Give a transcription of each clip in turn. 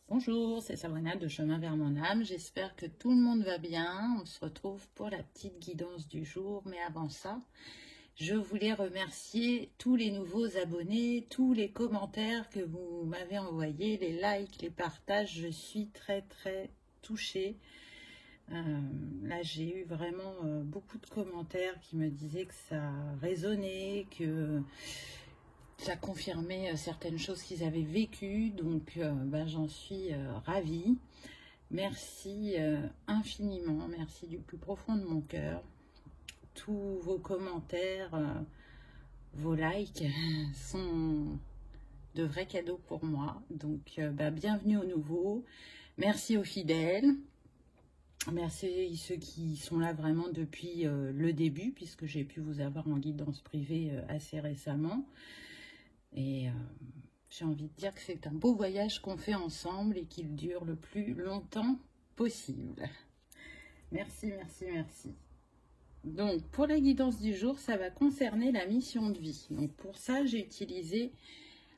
Bonjour, c'est Sabrina de Chemin vers mon âme. J'espère que tout le monde va bien. On se retrouve pour la petite guidance du jour. Mais avant ça, je voulais remercier tous les nouveaux abonnés, tous les commentaires que vous m'avez envoyés, les likes, les partages. Je suis très touchée. Là, j'ai eu vraiment beaucoup de commentaires qui me disaient que ça résonnait, que ça confirmait certaines choses qu'ils avaient vécues, donc j'en suis ravie. Merci infiniment, merci du plus profond de mon cœur. Tous vos commentaires, vos likes sont de vrais cadeaux pour moi. Donc bienvenue aux nouveaux, merci aux fidèles. Merci ceux qui sont là vraiment depuis le début, puisque j'ai pu vous avoir en guidance privée assez récemment. Et j'ai envie de dire que c'est un beau voyage qu'on fait ensemble et qu'il dure le plus longtemps possible. Merci, merci, merci. Donc, pour la guidance du jour, ça va concerner la mission de vie. Donc, pour ça, j'ai utilisé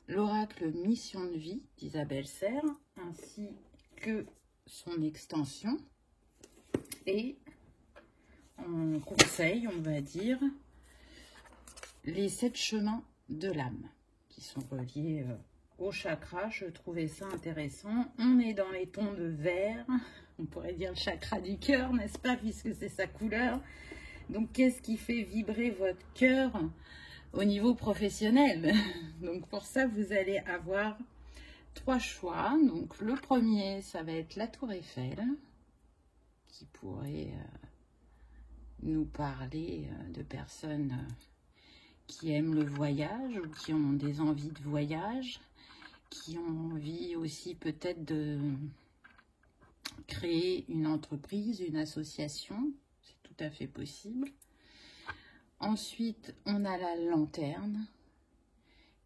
l'oracle mission de vie d'Isabelle Serre, ainsi que son extension. Et on conseille, on va dire, les 7 chemins de l'âme qui sont reliés au chakra. Je trouvais ça intéressant. On est dans les tons de vert, on pourrait dire le chakra du cœur, n'est-ce pas, puisque c'est sa couleur. Donc, qu'est-ce qui fait vibrer votre cœur au niveau professionnel? Donc, pour ça, vous allez avoir 3 choix. Donc, le premier, ça va être la Tour Eiffel, qui pourrait nous parler de personnes qui aiment le voyage ou qui ont des envies de voyage, qui ont envie aussi peut-être de créer une entreprise, une association. C'est tout à fait possible. Ensuite, on a la lanterne,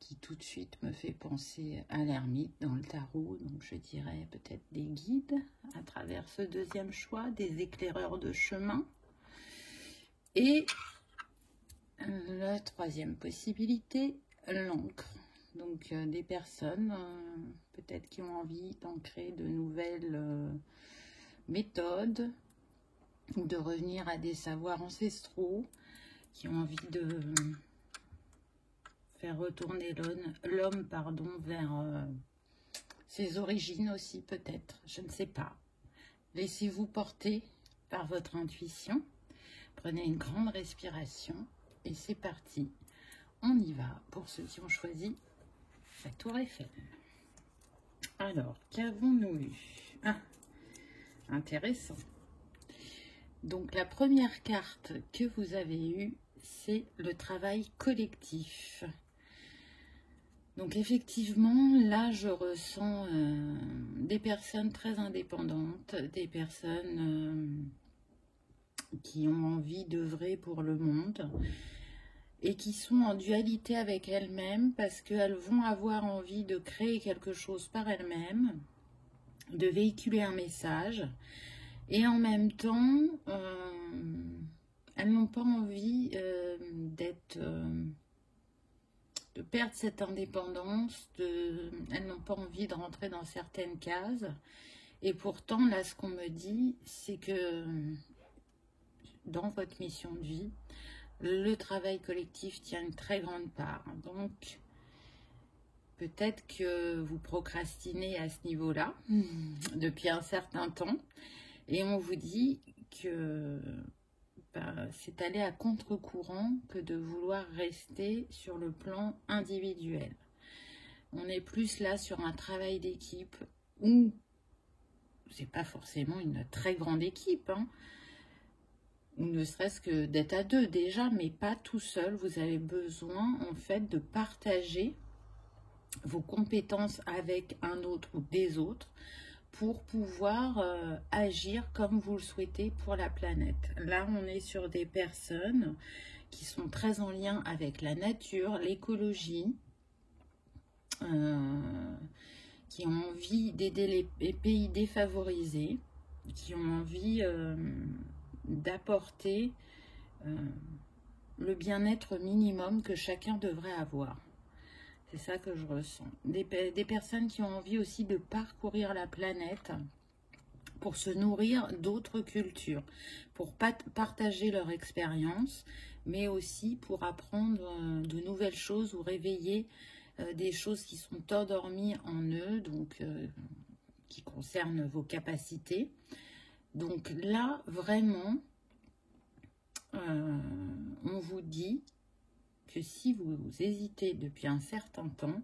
qui tout de suite me fait penser à l'ermite dans le tarot. Donc je dirais peut-être des guides à travers ce deuxième choix, des éclaireurs de chemin. Et la troisième possibilité, l'encre. Donc des personnes peut-être qui ont envie d'ancrer de nouvelles méthodes ou de revenir à des savoirs ancestraux, qui ont envie de faire retourner l'homme vers ses origines aussi peut-être, je ne sais pas. Laissez-vous porter par votre intuition, prenez une grande respiration et c'est parti. On y va pour ceux qui ont choisi la Tour Eiffel. Alors, qu'avons-nous eu? Ah, intéressant. Donc, la première carte que vous avez eue, c'est le travail collectif. Donc, effectivement, là, je ressens des personnes très indépendantes, des personnes qui ont envie d'œuvrer pour le monde et qui sont en dualité avec elles-mêmes parce qu'elles vont avoir envie de créer quelque chose par elles-mêmes, de véhiculer un message, et en même temps, elles n'ont pas envie de perdre cette indépendance, elles n'ont pas envie de rentrer dans certaines cases. Et pourtant, là, ce qu'on me dit, c'est que dans votre mission de vie, le travail collectif tient une très grande part. Donc, peut-être que vous procrastinez à ce niveau-là depuis un certain temps. Et on vous dit que c'est aller à contre-courant que de vouloir rester sur le plan individuel. On est plus là sur un travail d'équipe où c'est pas forcément une très grande équipe, hein, ou ne serait-ce que d'être à 2 déjà, mais pas tout seul. Vous avez besoin en fait de partager vos compétences avec un autre ou des autres pour pouvoir agir comme vous le souhaitez pour la planète. Là, on est sur des personnes qui sont très en lien avec la nature, l'écologie, qui ont envie d'aider les pays défavorisés, qui ont envie d'apporter le bien-être minimum que chacun devrait avoir. C'est ça que je ressens. Des personnes qui ont envie aussi de parcourir la planète pour se nourrir d'autres cultures, pour partager leur expérience, mais aussi pour apprendre de nouvelles choses ou réveiller des choses qui sont endormies en eux, donc qui concernent vos capacités. Donc là, vraiment, on vous dit que si vous hésitez depuis un certain temps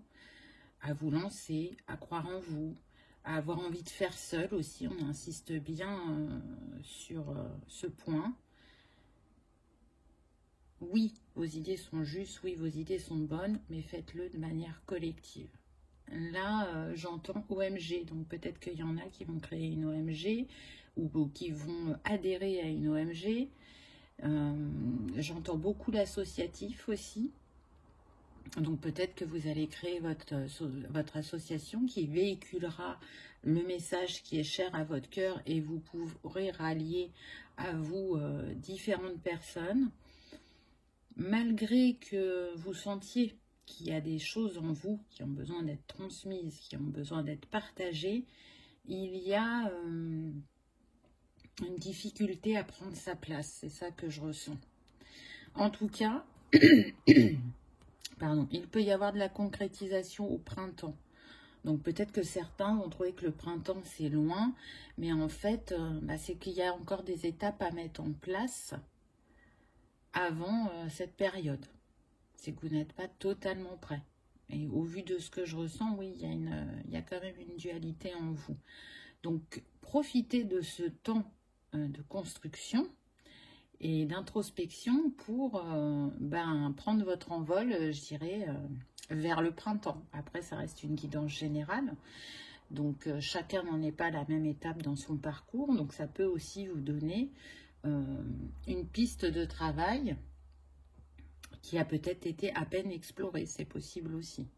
à vous lancer, à croire en vous, à avoir envie de faire seul aussi, on insiste bien sur ce point. Oui, vos idées sont justes, oui, vos idées sont bonnes, mais faites-le de manière collective. Là, j'entends OMG, donc peut-être qu'il y en a qui vont créer une OMG ou qui vont adhérer à une OMG. J'entends beaucoup l'associatif aussi. Donc peut-être que vous allez créer votre association qui véhiculera le message qui est cher à votre cœur et vous pourrez rallier à vous différentes personnes. Malgré que vous sentiez qu'il y a des choses en vous qui ont besoin d'être transmises, qui ont besoin d'être partagées, il y a une difficulté à prendre sa place. C'est ça que je ressens. En tout cas, pardon, il peut y avoir de la concrétisation au printemps. Donc peut-être que certains vont trouver que le printemps c'est loin, mais en fait, c'est qu'il y a encore des étapes à mettre en place avant cette période. C'est que vous n'êtes pas totalement prêt. Et au vu de ce que je ressens, oui, il y a quand même une dualité en vous. Donc profitez de ce temps de construction et d'introspection pour prendre votre envol, je dirais, vers le printemps. Après, ça reste une guidance générale. Donc, chacun n'en est pas à la même étape dans son parcours. Donc, ça peut aussi vous donner une piste de travail qui a peut-être été à peine explorée. C'est possible aussi.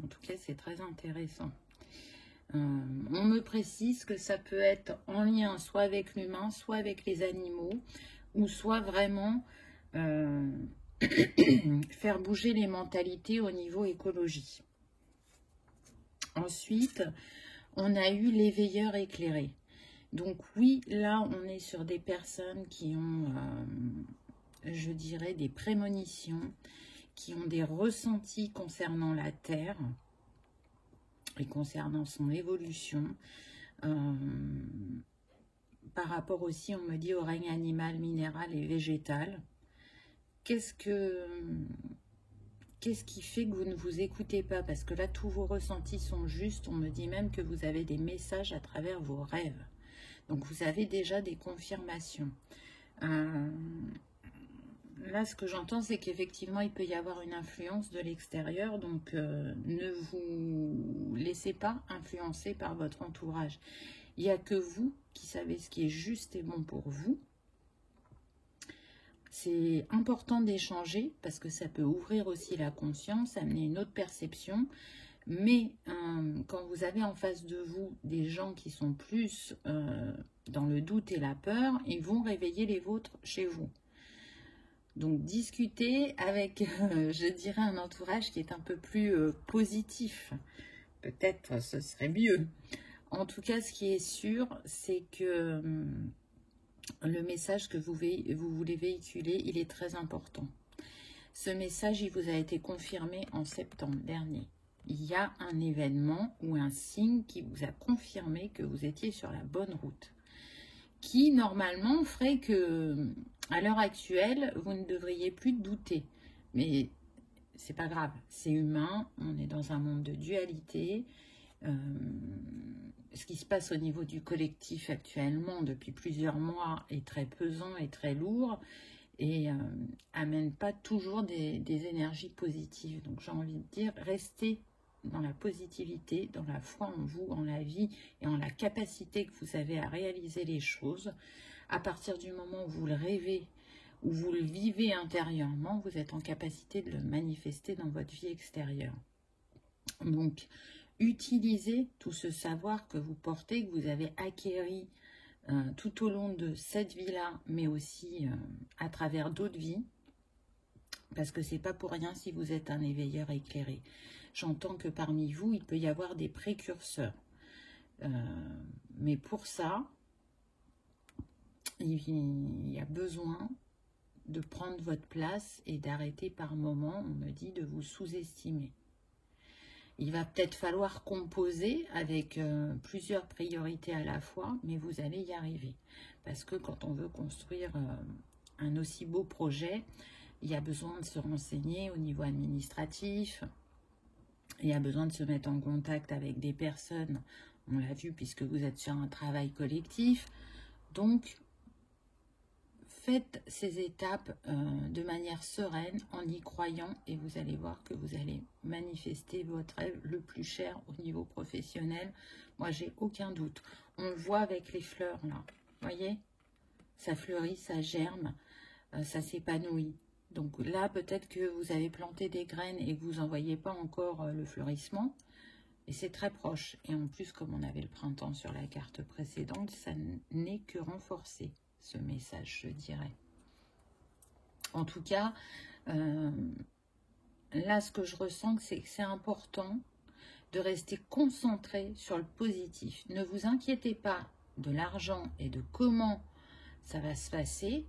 En tout cas, c'est très intéressant. On me précise que ça peut être en lien soit avec l'humain, soit avec les animaux, ou soit vraiment faire bouger les mentalités au niveau écologie. Ensuite, on a eu l'éveilleur éclairé. Donc oui, là, on est sur des personnes qui ont, je dirais, des prémonitions, qui ont des ressentis concernant la Terre, et concernant son évolution, par rapport aussi, on me dit, au règne animal, minéral et végétal. Qu'est-ce qui fait que vous ne vous écoutez pas? Parce que là, tous vos ressentis sont justes. On me dit même que vous avez des messages à travers vos rêves. Donc, vous avez déjà des confirmations. Là, ce que j'entends, c'est qu'effectivement, il peut y avoir une influence de l'extérieur. Donc, ne vous laissez pas influencer par votre entourage. Il n'y a que vous qui savez ce qui est juste et bon pour vous. C'est important d'échanger parce que ça peut ouvrir aussi la conscience, amener une autre perception. Mais quand vous avez en face de vous des gens qui sont plus dans le doute et la peur, ils vont réveiller les vôtres chez vous. Donc, discuter avec, je dirais, un entourage qui est un peu plus positif. Peut-être ce serait mieux. En tout cas, ce qui est sûr, c'est que le message que vous voulez véhiculer, il est très important. Ce message, il vous a été confirmé en septembre dernier. Il y a un événement ou un signe qui vous a confirmé que vous étiez sur la bonne route. Qui, normalement, ferait que, à l'heure actuelle, vous ne devriez plus douter. Mais c'est pas grave, c'est humain, on est dans un monde de dualité. Ce qui se passe au niveau du collectif actuellement, depuis plusieurs mois, est très pesant et très lourd et amène pas toujours des énergies positives. Donc, j'ai envie de dire, restez dans la positivité, dans la foi en vous, en la vie et en la capacité que vous avez à réaliser les choses. À partir du moment où vous le rêvez, où vous le vivez intérieurement, vous êtes en capacité de le manifester dans votre vie extérieure. Donc, utilisez tout ce savoir que vous portez, que vous avez acquéri tout au long de cette vie-là, mais aussi à travers d'autres vies, Parce que c'est pas pour rien si vous êtes un éveilleur éclairé. J'entends que parmi vous, il peut y avoir des précurseurs. Mais pour ça, il y a besoin de prendre votre place et d'arrêter par moment, on me dit, de vous sous-estimer. Il va peut-être falloir composer avec plusieurs priorités à la fois, mais vous allez y arriver. Parce que quand on veut construire un aussi beau projet, il y a besoin de se renseigner au niveau administratif, il y a besoin de se mettre en contact avec des personnes, on l'a vu puisque vous êtes sur un travail collectif. Donc, faites ces étapes de manière sereine, en y croyant, et vous allez voir que vous allez manifester votre rêve le plus cher au niveau professionnel. Moi, j'ai aucun doute. On le voit avec les fleurs, là. Vous voyez? Ça fleurit, ça germe, ça s'épanouit. Donc là, peut-être que vous avez planté des graines et que vous n'en voyez pas encore le fleurissement. Et c'est très proche. Et en plus, comme on avait le printemps sur la carte précédente, ça n'est que renforcé, ce message, je dirais. En tout cas, là, ce que je ressens, c'est que c'est important de rester concentré sur le positif. Ne vous inquiétez pas de l'argent et de comment ça va se passer.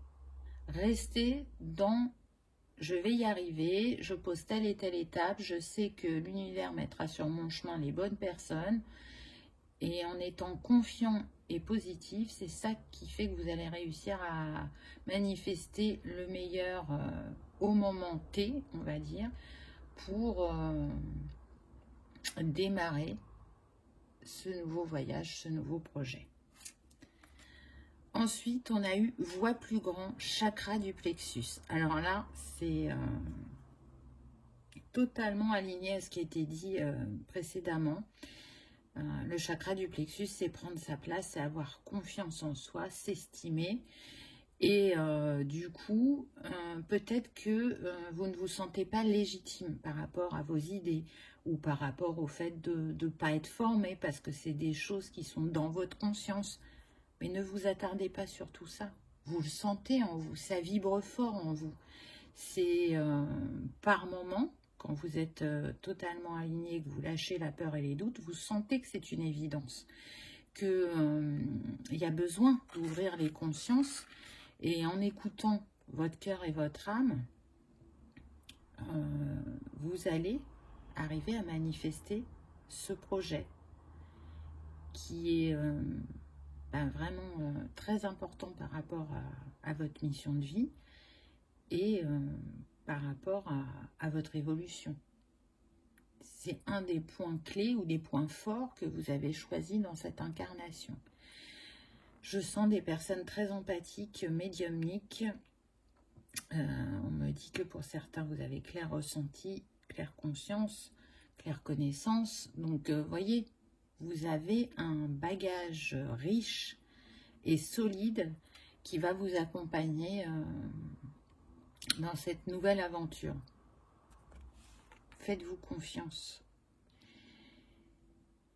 Restez dans « je vais y arriver, je pose telle et telle étape, je sais que l'univers mettra sur mon chemin les bonnes personnes. » Et en étant confiant et positif, c'est ça qui fait que vous allez réussir à manifester le meilleur au moment T, on va dire, pour démarrer ce nouveau voyage, ce nouveau projet. Ensuite, on a eu voix plus grand, chakra du plexus. Alors là, c'est totalement aligné à ce qui a été dit précédemment. Le chakra du plexus, c'est prendre sa place, c'est avoir confiance en soi, s'estimer. Et du coup, peut-être que vous ne vous sentez pas légitime par rapport à vos idées ou par rapport au fait de ne pas être formé parce que c'est des choses qui sont dans votre conscience. Mais ne vous attardez pas sur tout ça. Vous le sentez en vous, ça vibre fort en vous. C'est par moment, quand vous êtes totalement aligné, que vous lâchez la peur et les doutes, vous sentez que c'est une évidence, qu'il y a besoin d'ouvrir les consciences. Et en écoutant votre cœur et votre âme, vous allez arriver à manifester ce projet qui est vraiment très important par rapport à votre mission de vie et par rapport à votre évolution. C'est un des points clés ou des points forts que vous avez choisis dans cette incarnation. Je sens des personnes très empathiques, médiumniques. On me dit que pour certains, vous avez clair ressenti, claire conscience, claire connaissance. Donc, voyez, vous avez un bagage riche et solide qui va vous accompagner dans cette nouvelle aventure. Faites-vous confiance.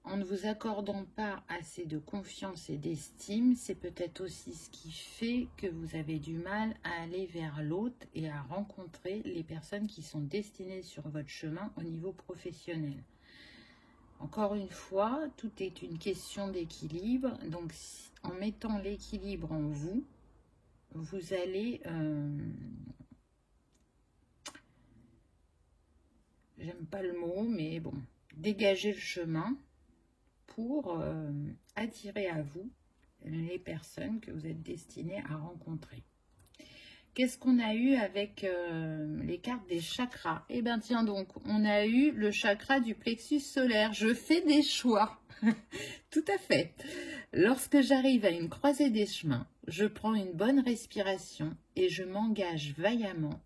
En ne vous accordant pas assez de confiance et d'estime, c'est peut-être aussi ce qui fait que vous avez du mal à aller vers l'autre et à rencontrer les personnes qui sont destinées sur votre chemin au niveau professionnel. Encore une fois, tout est une question d'équilibre. Donc, en mettant l'équilibre en vous, vous allez... j'aime pas le mot, mais bon, dégager le chemin pour attirer à vous les personnes que vous êtes destinés à rencontrer. Qu'est-ce qu'on a eu avec les cartes des chakras? Eh bien, tiens donc, on a eu le chakra du plexus solaire. Je fais des choix. Tout à fait. Lorsque j'arrive à une croisée des chemins, je prends une bonne respiration et je m'engage vaillamment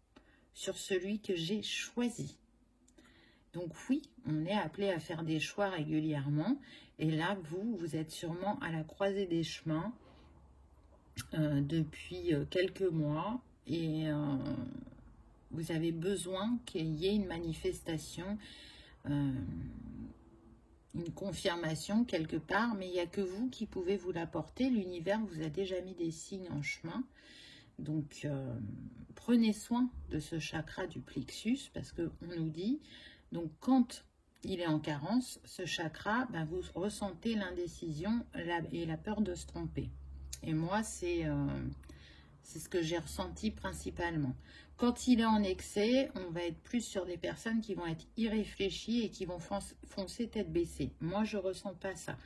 sur celui que j'ai choisi. Donc oui, on est appelé à faire des choix régulièrement. Et là, vous êtes sûrement à la croisée des chemins depuis quelques mois. Et vous avez besoin qu'il y ait une manifestation, une confirmation quelque part. Mais il n'y a que vous qui pouvez vous l'apporter. L'univers vous a déjà mis des signes en chemin. Donc, prenez soin de ce chakra du plexus parce qu'on nous dit, donc quand il est en carence, ce chakra, ben, vous ressentez l'indécision et la peur de se tromper. Et moi, c'est ce que j'ai ressenti principalement. Quand il est en excès, on va être plus sur des personnes qui vont être irréfléchies et qui vont foncer tête baissée. Moi, je ne ressens pas ça.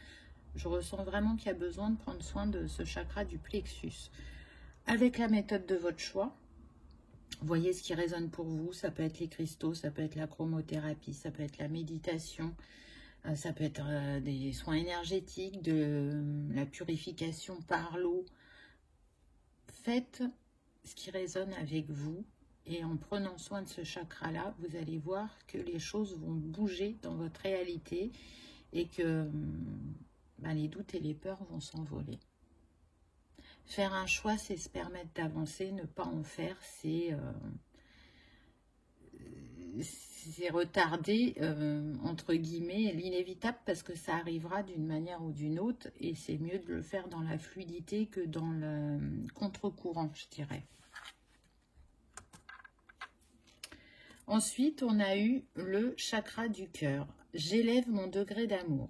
Je ressens vraiment qu'il y a besoin de prendre soin de ce chakra du plexus. Avec la méthode de votre choix, voyez ce qui résonne pour vous. Ça peut être les cristaux, ça peut être la chromothérapie, ça peut être la méditation, ça peut être des soins énergétiques, de la purification par l'eau. Faites ce qui résonne avec vous et en prenant soin de ce chakra-là, vous allez voir que les choses vont bouger dans votre réalité et que ben, les doutes et les peurs vont s'envoler. Faire un choix, c'est se permettre d'avancer, ne pas en faire, c'est retarder, entre guillemets, l'inévitable parce que ça arrivera d'une manière ou d'une autre et c'est mieux de le faire dans la fluidité que dans le contre-courant, je dirais. Ensuite, on a eu le chakra du cœur. J'élève mon degré d'amour.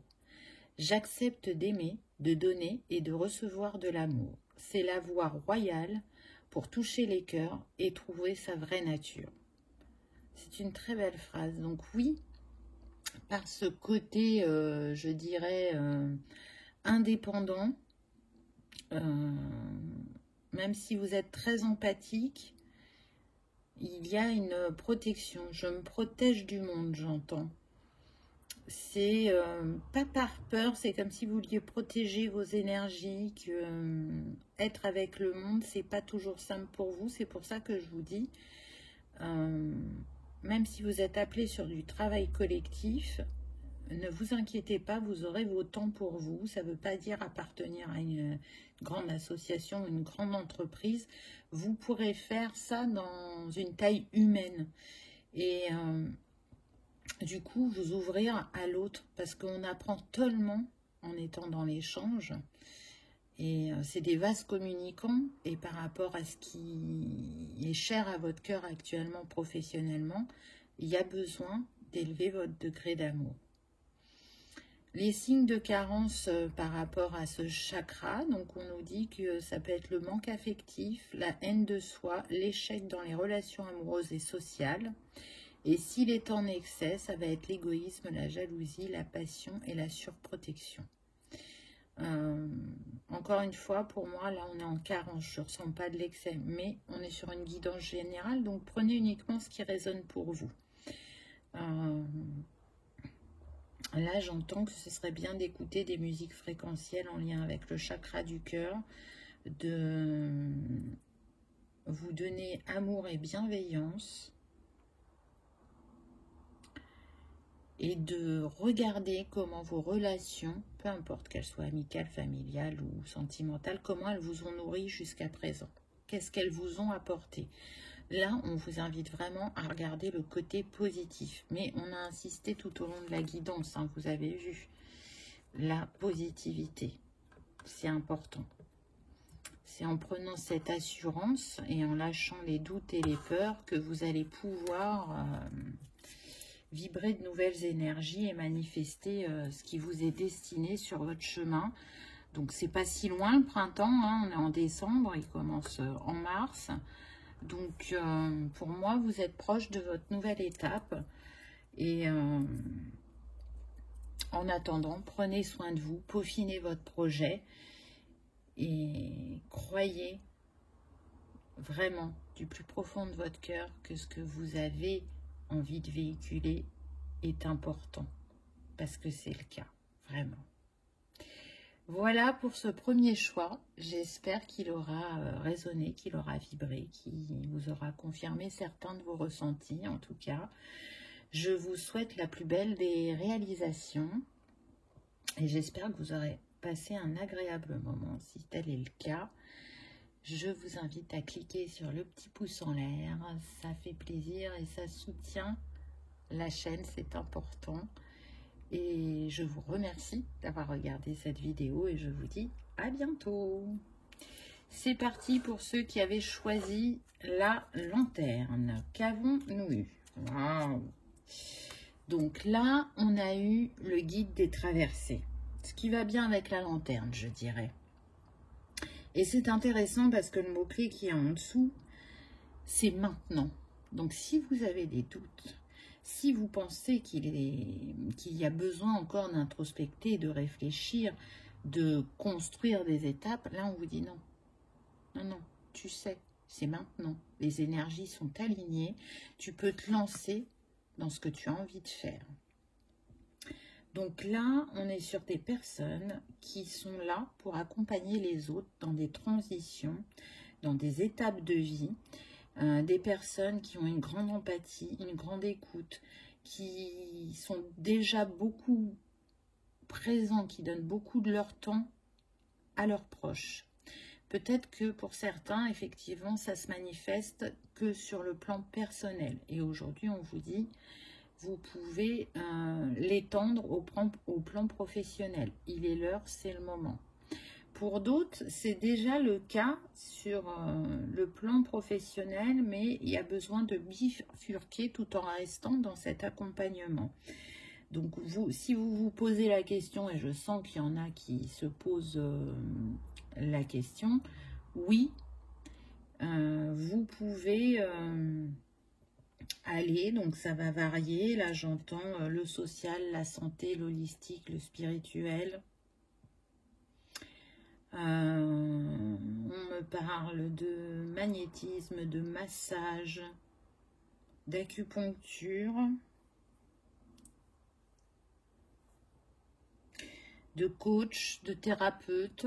J'accepte d'aimer, de donner et de recevoir de l'amour. C'est la voie royale pour toucher les cœurs et trouver sa vraie nature. C'est une très belle phrase. Donc oui, par ce côté, je dirais, indépendant, même si vous êtes très empathique, il y a une protection. Je me protège du monde, j'entends. C'est pas par peur, c'est comme si vous vouliez protéger vos énergies, que être avec le monde, c'est pas toujours simple pour vous. C'est pour ça que je vous dis, même si vous êtes appelé sur du travail collectif, ne vous inquiétez pas, vous aurez vos temps pour vous. Ça ne veut pas dire appartenir à une grande association, une grande entreprise. Vous pourrez faire ça dans une taille humaine. Et du coup, vous ouvrir à l'autre. Parce qu'on apprend tellement en étant dans l'échange. Et c'est des vases communicants. Et par rapport à ce qui est cher à votre cœur actuellement, professionnellement, il y a besoin d'élever votre degré d'amour. Les signes de carence par rapport à ce chakra, donc on nous dit que ça peut être le manque affectif, la haine de soi, l'échec dans les relations amoureuses et sociales. Et s'il est en excès, ça va être l'égoïsme, la jalousie, la passion et la surprotection. Encore une fois, pour moi, là on est en carence, je ne ressens pas de l'excès, mais on est sur une guidance générale, donc prenez uniquement ce qui résonne pour vous. Là, j'entends que ce serait bien d'écouter des musiques fréquentielles en lien avec le chakra du cœur, de vous donner amour et bienveillance et de regarder comment vos relations, peu importe qu'elles soient amicales, familiales ou sentimentales, comment elles vous ont nourri jusqu'à présent. Qu'est-ce qu'elles vous ont apporté? Là, on vous invite vraiment à regarder le côté positif. Mais on a insisté tout au long de la guidance, hein, vous avez vu. La positivité, c'est important. C'est en prenant cette assurance et en lâchant les doutes et les peurs que vous allez pouvoir vibrer de nouvelles énergies et manifester ce qui vous est destiné sur votre chemin. Donc, c'est pas si loin le printemps, hein, on est en décembre, il commence en mars. Donc, pour moi, vous êtes proche de votre nouvelle étape. Et en attendant, prenez soin de vous, peaufinez votre projet et croyez vraiment du plus profond de votre cœur que ce que vous avez envie de véhiculer est important. Parce que c'est le cas, vraiment. Voilà pour ce premier choix. J'espère qu'il aura résonné, qu'il aura vibré, qu'il vous aura confirmé certains de vos ressentis. En tout cas, je vous souhaite la plus belle des réalisations et j'espère que vous aurez passé un agréable moment. Si tel est le cas, je vous invite à cliquer sur le petit pouce en l'air. Ça fait plaisir et ça soutient la chaîne, c'est important. Et je vous remercie d'avoir regardé cette vidéo et je vous dis à bientôt. C'est parti pour ceux qui avaient choisi la lanterne. Qu'avons-nous eu? Waouh! Donc là, on a eu le guide des traversées. Ce qui va bien avec la lanterne, je dirais. Et c'est intéressant parce que le mot-clé qui est en dessous, c'est maintenant. Donc si vous avez des doutes, si vous pensez qu'il y a besoin encore d'introspecter, de réfléchir, de construire des étapes, là on vous dit non. Non, non, tu sais, c'est maintenant. Les énergies sont alignées. Tu peux te lancer dans ce que tu as envie de faire. Donc là, on est sur des personnes qui sont là pour accompagner les autres dans des transitions, dans des étapes de vie. Des personnes qui ont une grande empathie, une grande écoute, qui sont déjà beaucoup présents, qui donnent beaucoup de leur temps à leurs proches. Peut-être que pour certains, effectivement, ça se manifeste que sur le plan personnel. Et aujourd'hui, on vous dit, vous pouvez l'étendre au plan professionnel. Il est l'heure, c'est le moment. Pour d'autres, c'est déjà le cas sur le plan professionnel, mais il y a besoin de bifurquer tout en restant dans cet accompagnement. Donc, si vous vous posez la question, et je sens qu'il y en a qui se posent la question, oui, vous pouvez aller, donc ça va varier. Là, j'entends le social, la santé, l'holistique, le spirituel. On me parle de magnétisme, de massage, d'acupuncture, de coach, de thérapeute.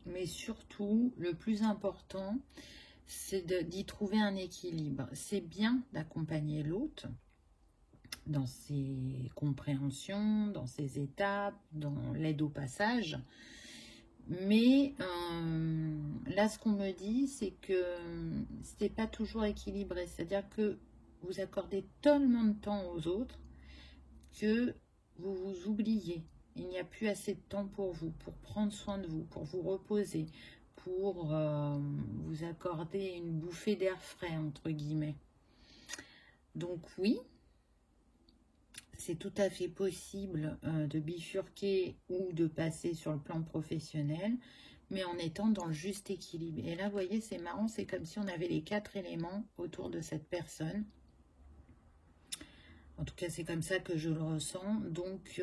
Mais surtout, le plus important, c'est d'y trouver un équilibre. C'est bien d'accompagner l'autre dans ses compréhensions, dans ses étapes, dans l'aide au passage. Mais là, ce qu'on me dit, c'est que ce n'est pas toujours équilibré. C'est-à-dire que vous accordez tellement de temps aux autres que vous vous oubliez. Il n'y a plus assez de temps pour vous, pour prendre soin de vous, pour vous reposer, pour vous accorder une bouffée d'air frais, entre guillemets. Donc oui, c'est tout à fait possible de bifurquer ou de passer sur le plan professionnel, mais en étant dans le juste équilibre. Et là, vous voyez, c'est marrant, c'est comme si on avait les 4 éléments autour de cette personne. En tout cas, c'est comme ça que je le ressens. Donc,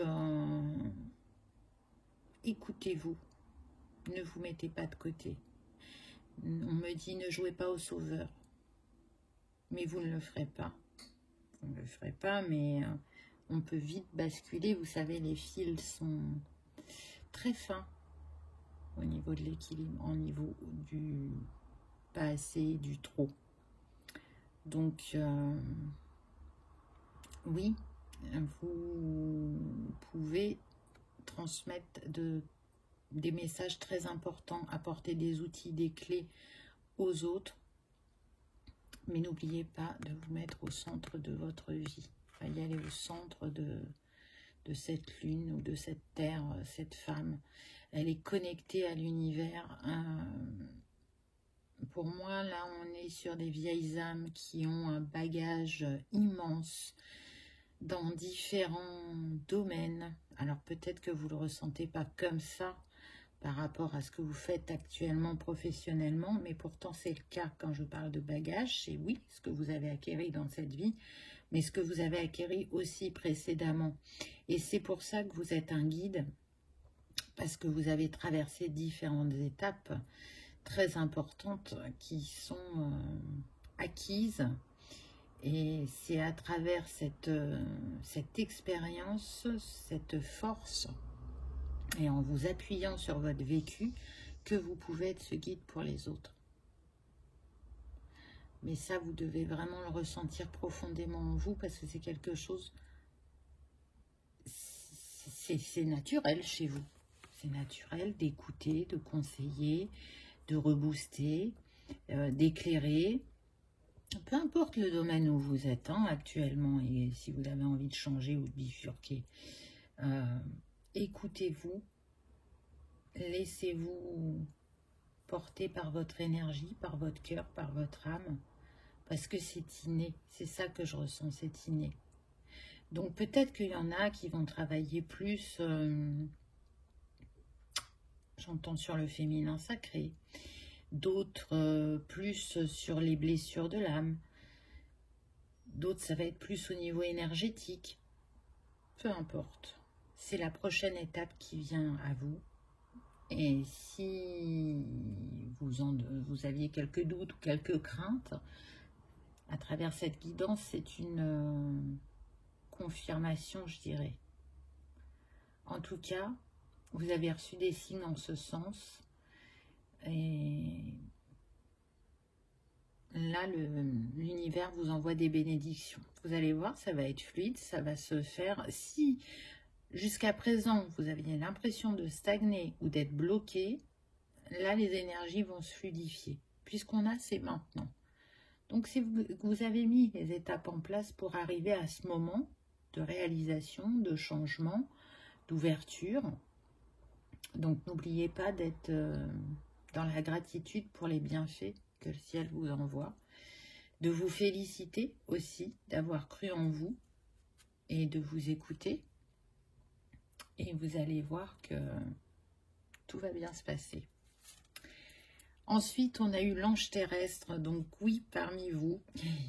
écoutez-vous. Ne vous mettez pas de côté. On me dit, ne jouez pas au sauveur. Mais vous ne le ferez pas. Vous ne le ferez pas, mais on peut vite basculer. Vous savez, les fils sont très fins au niveau de l'équilibre, au niveau du pas assez, du trop. Donc, oui, vous pouvez transmettre des messages très importants, apporter des outils, des clés aux autres, mais n'oubliez pas de vous mettre au centre de votre vie. Y aller au centre de cette lune ou de cette terre, cette femme. Elle est connectée à l'univers. Pour moi, là, on est sur des vieilles âmes qui ont un bagage immense dans différents domaines. Alors peut-être que vous ne le ressentez pas comme ça par rapport à ce que vous faites actuellement professionnellement, mais pourtant c'est le cas quand je parle de bagage. C'est oui, ce que vous avez acquis dans cette vie, mais ce que vous avez acquis aussi précédemment. Et c'est pour ça que vous êtes un guide, parce que vous avez traversé différentes étapes très importantes qui sont acquises. Et c'est à travers cette expérience, cette force, et en vous appuyant sur votre vécu, que vous pouvez être ce guide pour les autres. Mais ça, vous devez vraiment le ressentir profondément en vous, parce que c'est quelque chose, c'est naturel chez vous. C'est naturel d'écouter, de conseiller, de rebooster, d'éclairer. Peu importe le domaine où vous êtes actuellement, et si vous avez envie de changer ou de bifurquer, écoutez-vous, laissez-vous porter par votre énergie, par votre cœur, par votre âme, parce que c'est inné, c'est ça que je ressens, c'est inné. Donc peut-être qu'il y en a qui vont travailler plus, j'entends sur le féminin sacré, d'autres plus sur les blessures de l'âme, d'autres ça va être plus au niveau énergétique, peu importe. C'est la prochaine étape qui vient à vous. Et si vous aviez quelques doutes ou quelques craintes, à travers cette guidance, c'est une confirmation, je dirais. En tout cas, vous avez reçu des signes en ce sens. Et là, l'univers vous envoie des bénédictions. Vous allez voir, ça va être fluide, ça va se faire. Si jusqu'à présent, vous aviez l'impression de stagner ou d'être bloqué, là, les énergies vont se fluidifier. Puisqu'on a, c'est maintenant. Donc, si vous avez mis les étapes en place pour arriver à ce moment de réalisation, de changement, d'ouverture, donc n'oubliez pas d'être dans la gratitude pour les bienfaits que le ciel vous envoie, de vous féliciter aussi d'avoir cru en vous et de vous écouter. Et vous allez voir que tout va bien se passer. Ensuite, on a eu l'ange terrestre. Donc oui, parmi vous,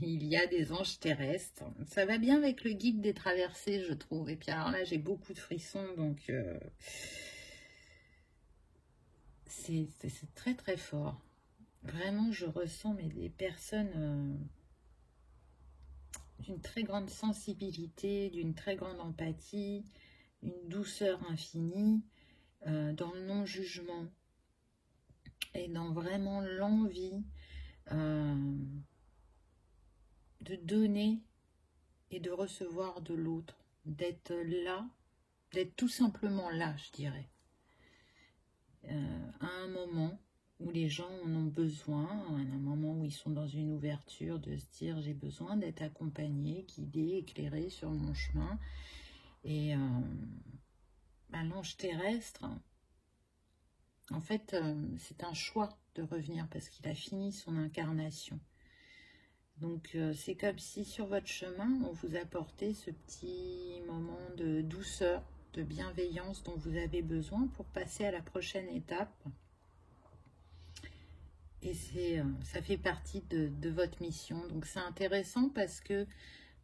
il y a des anges terrestres. Ça va bien avec le guide des traversées, je trouve. Et puis alors là, j'ai beaucoup de frissons, donc c'est très très fort. Vraiment, je ressens des personnes d'une très grande sensibilité, d'une très grande empathie, une douceur infinie, dans le non-jugement et dans vraiment l'envie de donner et de recevoir de l'autre, d'être là, d'être tout simplement là, je dirais, à un moment où les gens en ont besoin, à un moment où ils sont dans une ouverture, de se dire j'ai besoin d'être accompagné, guidé, éclairé sur mon chemin. Et l'ange terrestre, en fait, c'est un choix de revenir parce qu'il a fini son incarnation. Donc, c'est comme si sur votre chemin, on vous apportait ce petit moment de douceur, de bienveillance dont vous avez besoin pour passer à la prochaine étape. Et ça fait partie de votre mission. Donc, c'est intéressant parce que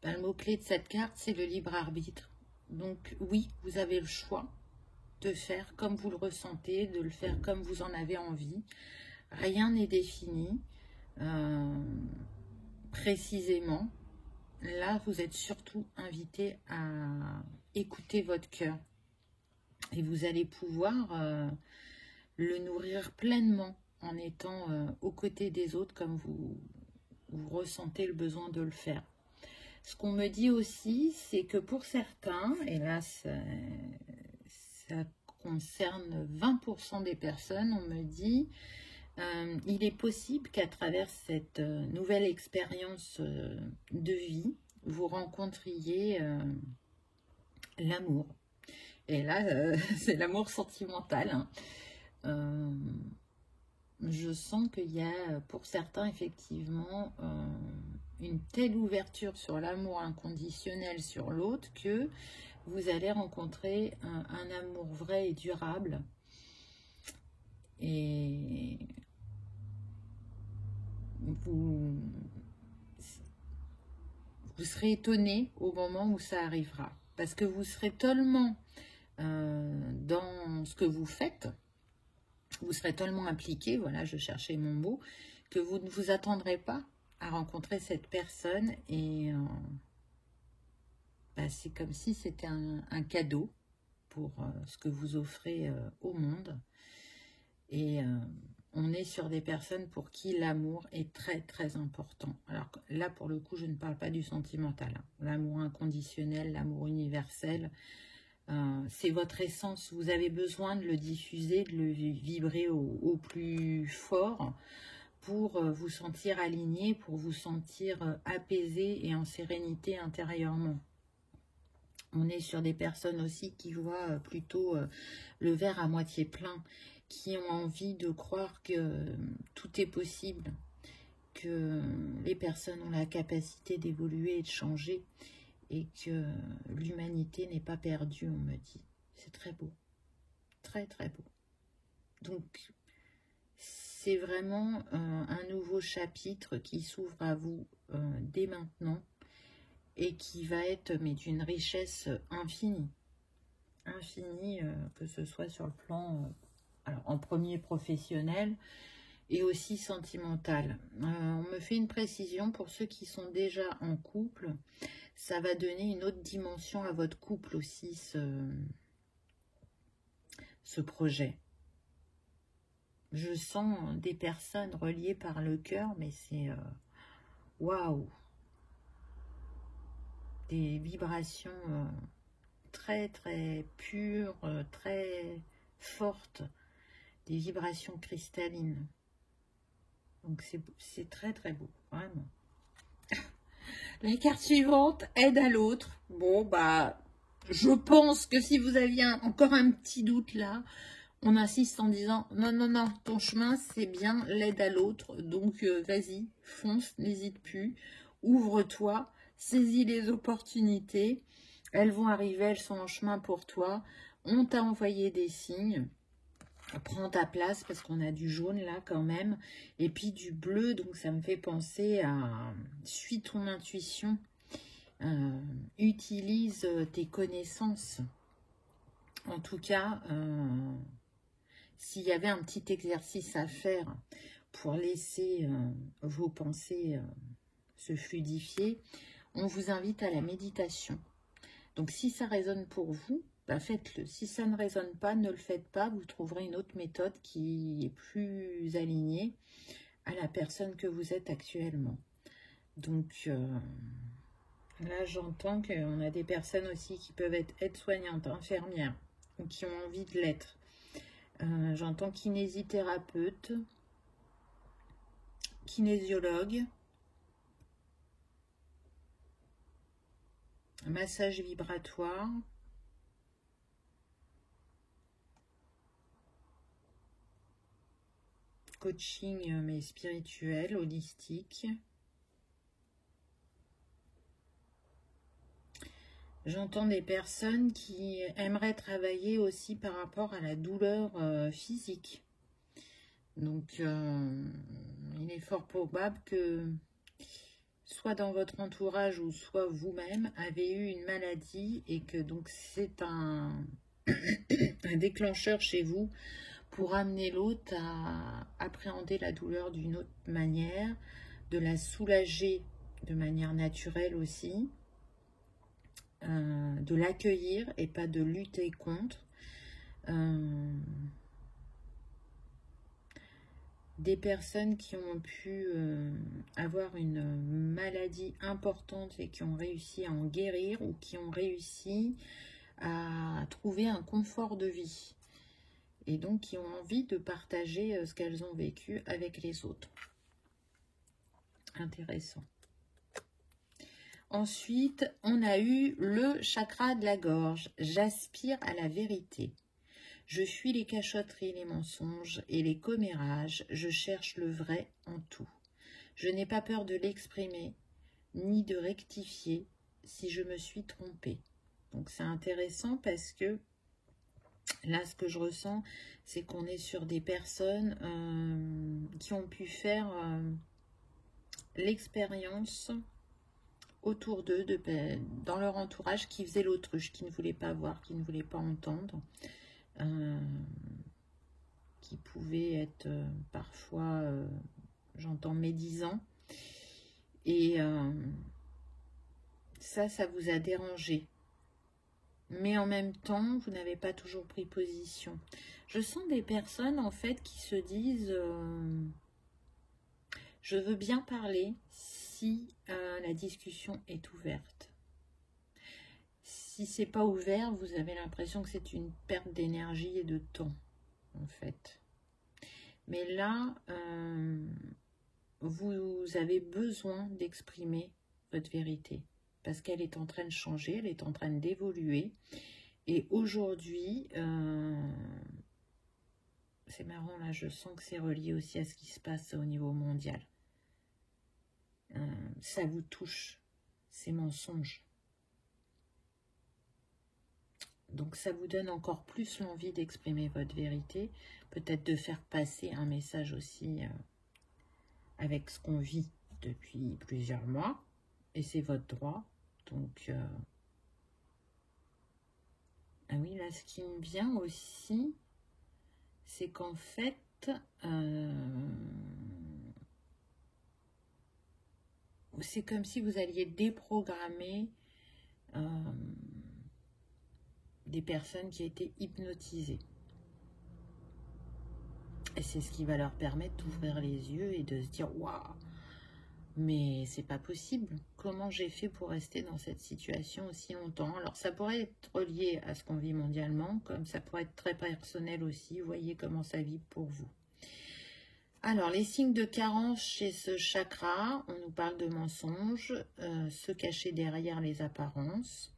le mot-clé de cette carte, c'est le libre arbitre. Donc, oui, vous avez le choix de faire comme vous le ressentez, de le faire comme vous en avez envie. Rien n'est défini précisément. Là, vous êtes surtout invité à écouter votre cœur. Et vous allez pouvoir le nourrir pleinement en étant aux côtés des autres comme vous ressentez le besoin de le faire. Ce qu'on me dit aussi, c'est que pour certains, et là ça concerne 20% des personnes, on me dit il est possible qu'à travers cette nouvelle expérience de vie, vous rencontriez l'amour. Et là, c'est l'amour sentimental. Je sens qu'il y a pour certains effectivement une telle ouverture sur l'amour inconditionnel sur l'autre que vous allez rencontrer un amour vrai et durable. Et vous serez étonné au moment où ça arrivera. Parce que vous serez tellement dans ce que vous faites, vous serez tellement impliqué, voilà, je cherchais mon mot, que vous ne vous attendrez pas à rencontrer cette personne. Et c'est comme si c'était un cadeau pour ce que vous offrez au monde. Et on est sur des personnes pour qui l'amour est très très important. Alors là, pour le coup, je ne parle pas du sentimental. L'amour inconditionnel, l'amour universel, c'est votre essence. Vous avez besoin de le diffuser, de le vibrer au plus fort pour vous sentir aligné, pour vous sentir apaisé et en sérénité intérieurement. On est sur des personnes aussi qui voient plutôt le verre à moitié plein, qui ont envie de croire que tout est possible, que les personnes ont la capacité d'évoluer et de changer, et que l'humanité n'est pas perdue, on me dit. C'est très beau, très très beau. Donc, c'est vraiment un nouveau chapitre qui s'ouvre à vous dès maintenant, et qui va être d'une richesse infinie. Infinie, que ce soit sur le plan, alors en premier professionnel, et aussi sentimental. On me fait une précision pour ceux qui sont déjà en couple. Ça va donner une autre dimension à votre couple aussi, ce projet. Je sens des personnes reliées par le cœur, mais c'est waouh! Des vibrations très très pures, très fortes, des vibrations cristallines. Donc c'est très très beau, vraiment. La carte suivante, aide à l'autre. Bon, bah, je pense que si vous aviez encore un petit doute là, on insiste en disant non, non, non, ton chemin c'est bien l'aide à l'autre. Donc vas-y, fonce, n'hésite plus, ouvre-toi, saisis les opportunités. Elles vont arriver, elles sont en chemin pour toi. On t'a envoyé des signes. Prends ta place parce qu'on a du jaune là quand même. Et puis du bleu, donc ça me fait penser à suis ton intuition. Utilise tes connaissances. En tout cas, s'il y avait un petit exercice à faire pour laisser vos pensées se fluidifier, on vous invite à la méditation. Donc si ça résonne pour vous, bah faites-le. Si ça ne résonne pas, ne le faites pas. Vous trouverez une autre méthode qui est plus alignée à la personne que vous êtes actuellement. Donc là, j'entends qu'on a des personnes aussi qui peuvent être aides-soignantes, infirmières, ou qui ont envie de l'être. J'entends kinésithérapeute, kinésiologue, massage vibratoire, coaching mais spirituel, holistique. J'entends des personnes qui aimeraient travailler aussi par rapport à la douleur physique. Donc, il est fort probable que soit dans votre entourage ou soit vous-même avez eu une maladie et que donc c'est un déclencheur chez vous pour amener l'autre à appréhender la douleur d'une autre manière, de la soulager de manière naturelle aussi, de l'accueillir et pas de lutter contre. Des personnes qui ont pu avoir une maladie importante et qui ont réussi à en guérir ou qui ont réussi à trouver un confort de vie. Et donc qui ont envie de partager ce qu'elles ont vécu avec les autres. Intéressant. Ensuite, on a eu le chakra de la gorge. J'aspire à la vérité. Je fuis les cachotteries, les mensonges et les commérages. Je cherche le vrai en tout. Je n'ai pas peur de l'exprimer, ni de rectifier si je me suis trompée. Donc c'est intéressant parce que là, ce que je ressens, c'est qu'on est sur des personnes qui ont pu faire l'expérience autour d'eux, dans leur entourage, qui faisaient l'autruche, qui ne voulaient pas voir, qui ne voulaient pas entendre, qui pouvaient être parfois, j'entends, médisants. Et ça vous a dérangé. Mais en même temps, vous n'avez pas toujours pris position. Je sens des personnes, en fait, qui se disent je veux bien parler si la discussion est ouverte. Si c'est pas ouvert, vous avez l'impression que c'est une perte d'énergie et de temps, en fait. Mais là, vous avez besoin d'exprimer votre vérité parce qu'elle est en train de changer, elle est en train d'évoluer. Et aujourd'hui, c'est marrant, là, je sens que c'est relié aussi à ce qui se passe au niveau mondial. Ça vous touche, ces mensonges. Donc ça vous donne encore plus l'envie d'exprimer votre vérité, peut-être de faire passer un message aussi avec ce qu'on vit depuis plusieurs mois, et c'est votre droit. Donc, ah oui, là, ce qui me vient aussi, c'est qu'en fait, c'est comme si vous alliez déprogrammer des personnes qui étaient hypnotisées. Et c'est ce qui va leur permettre d'ouvrir les yeux et de se dire « Waouh, mais c'est pas possible. Comment j'ai fait pour rester dans cette situation aussi longtemps ?» Alors ça pourrait être lié à ce qu'on vit mondialement, comme ça pourrait être très personnel aussi. Vous voyez comment ça vit pour vous. Alors, les signes de carence chez ce chakra, on nous parle de mensonges, se cacher derrière les apparences,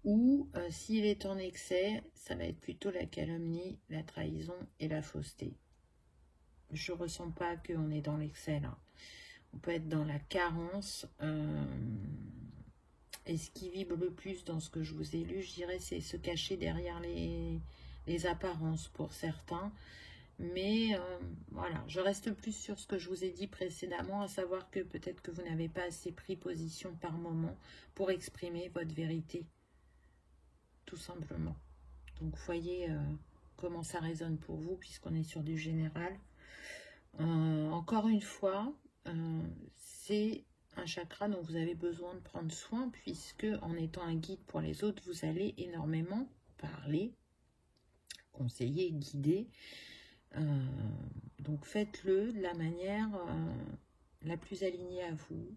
ou s'il est en excès, ça va être plutôt la calomnie, la trahison et la fausseté. Je ne ressens pas qu'on est dans l'excès là. On peut être dans la carence. Et ce qui vibre le plus dans ce que je vous ai lu, je dirais, c'est se cacher derrière les apparences pour certains. Mais voilà, je reste plus sur ce que je vous ai dit précédemment, à savoir que peut-être que vous n'avez pas assez pris position par moment pour exprimer votre vérité, tout simplement. Donc voyez comment ça résonne pour vous, puisqu'on est sur du général. Encore une fois, c'est un chakra dont vous avez besoin de prendre soin, puisque en étant un guide pour les autres, vous allez énormément parler, conseiller, guider. Donc faites-le de la manière la plus alignée à vous.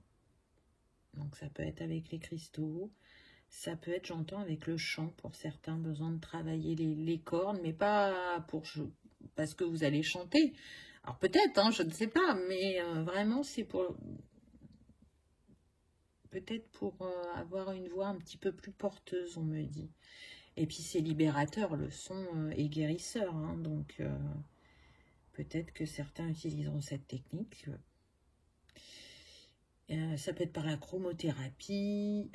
Donc ça peut être avec les cristaux, ça peut être, j'entends, avec le chant pour certains, besoin de travailler les cordes, mais pas parce que vous allez chanter. Alors peut-être, hein, je ne sais pas, mais vraiment c'est pour peut-être pour avoir une voix un petit peu plus porteuse, on me dit. Et puis c'est libérateur, le son est guérisseur, hein, donc peut-être que certains utiliseront cette technique. Ça peut être par la chromothérapie,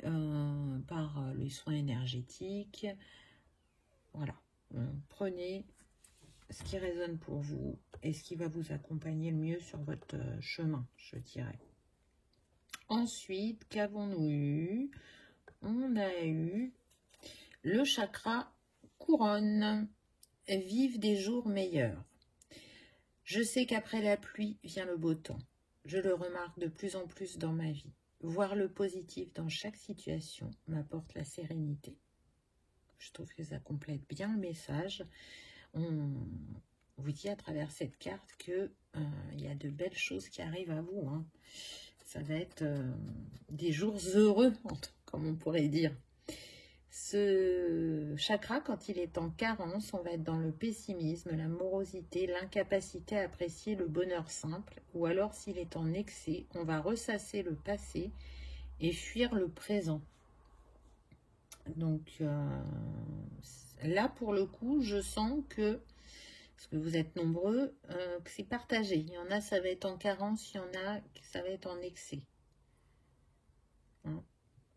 par les soins énergétiques. Voilà. Prenez ce qui résonne pour vous et ce qui va vous accompagner le mieux sur votre chemin, je dirais. Ensuite, qu'avons-nous eu? On a eu le chakra couronne. Vive des jours meilleurs. Je sais qu'après la pluie vient le beau temps. Je le remarque de plus en plus dans ma vie. Voir le positif dans chaque situation m'apporte la sérénité. Je trouve que ça complète bien le message. On vous dit à travers cette carte que y a de belles choses qui arrivent à vous, hein. Ça va être des jours heureux, comme on pourrait dire. Ce chakra, quand il est en carence, on va être dans le pessimisme, la morosité, l'incapacité à apprécier le bonheur simple. Ou alors, s'il est en excès, on va ressasser le passé et fuir le présent. Donc, là, pour le coup, je sens que, parce que vous êtes nombreux, que c'est partagé. Il y en a, ça va être en carence, il y en a, ça va être en excès. Hein?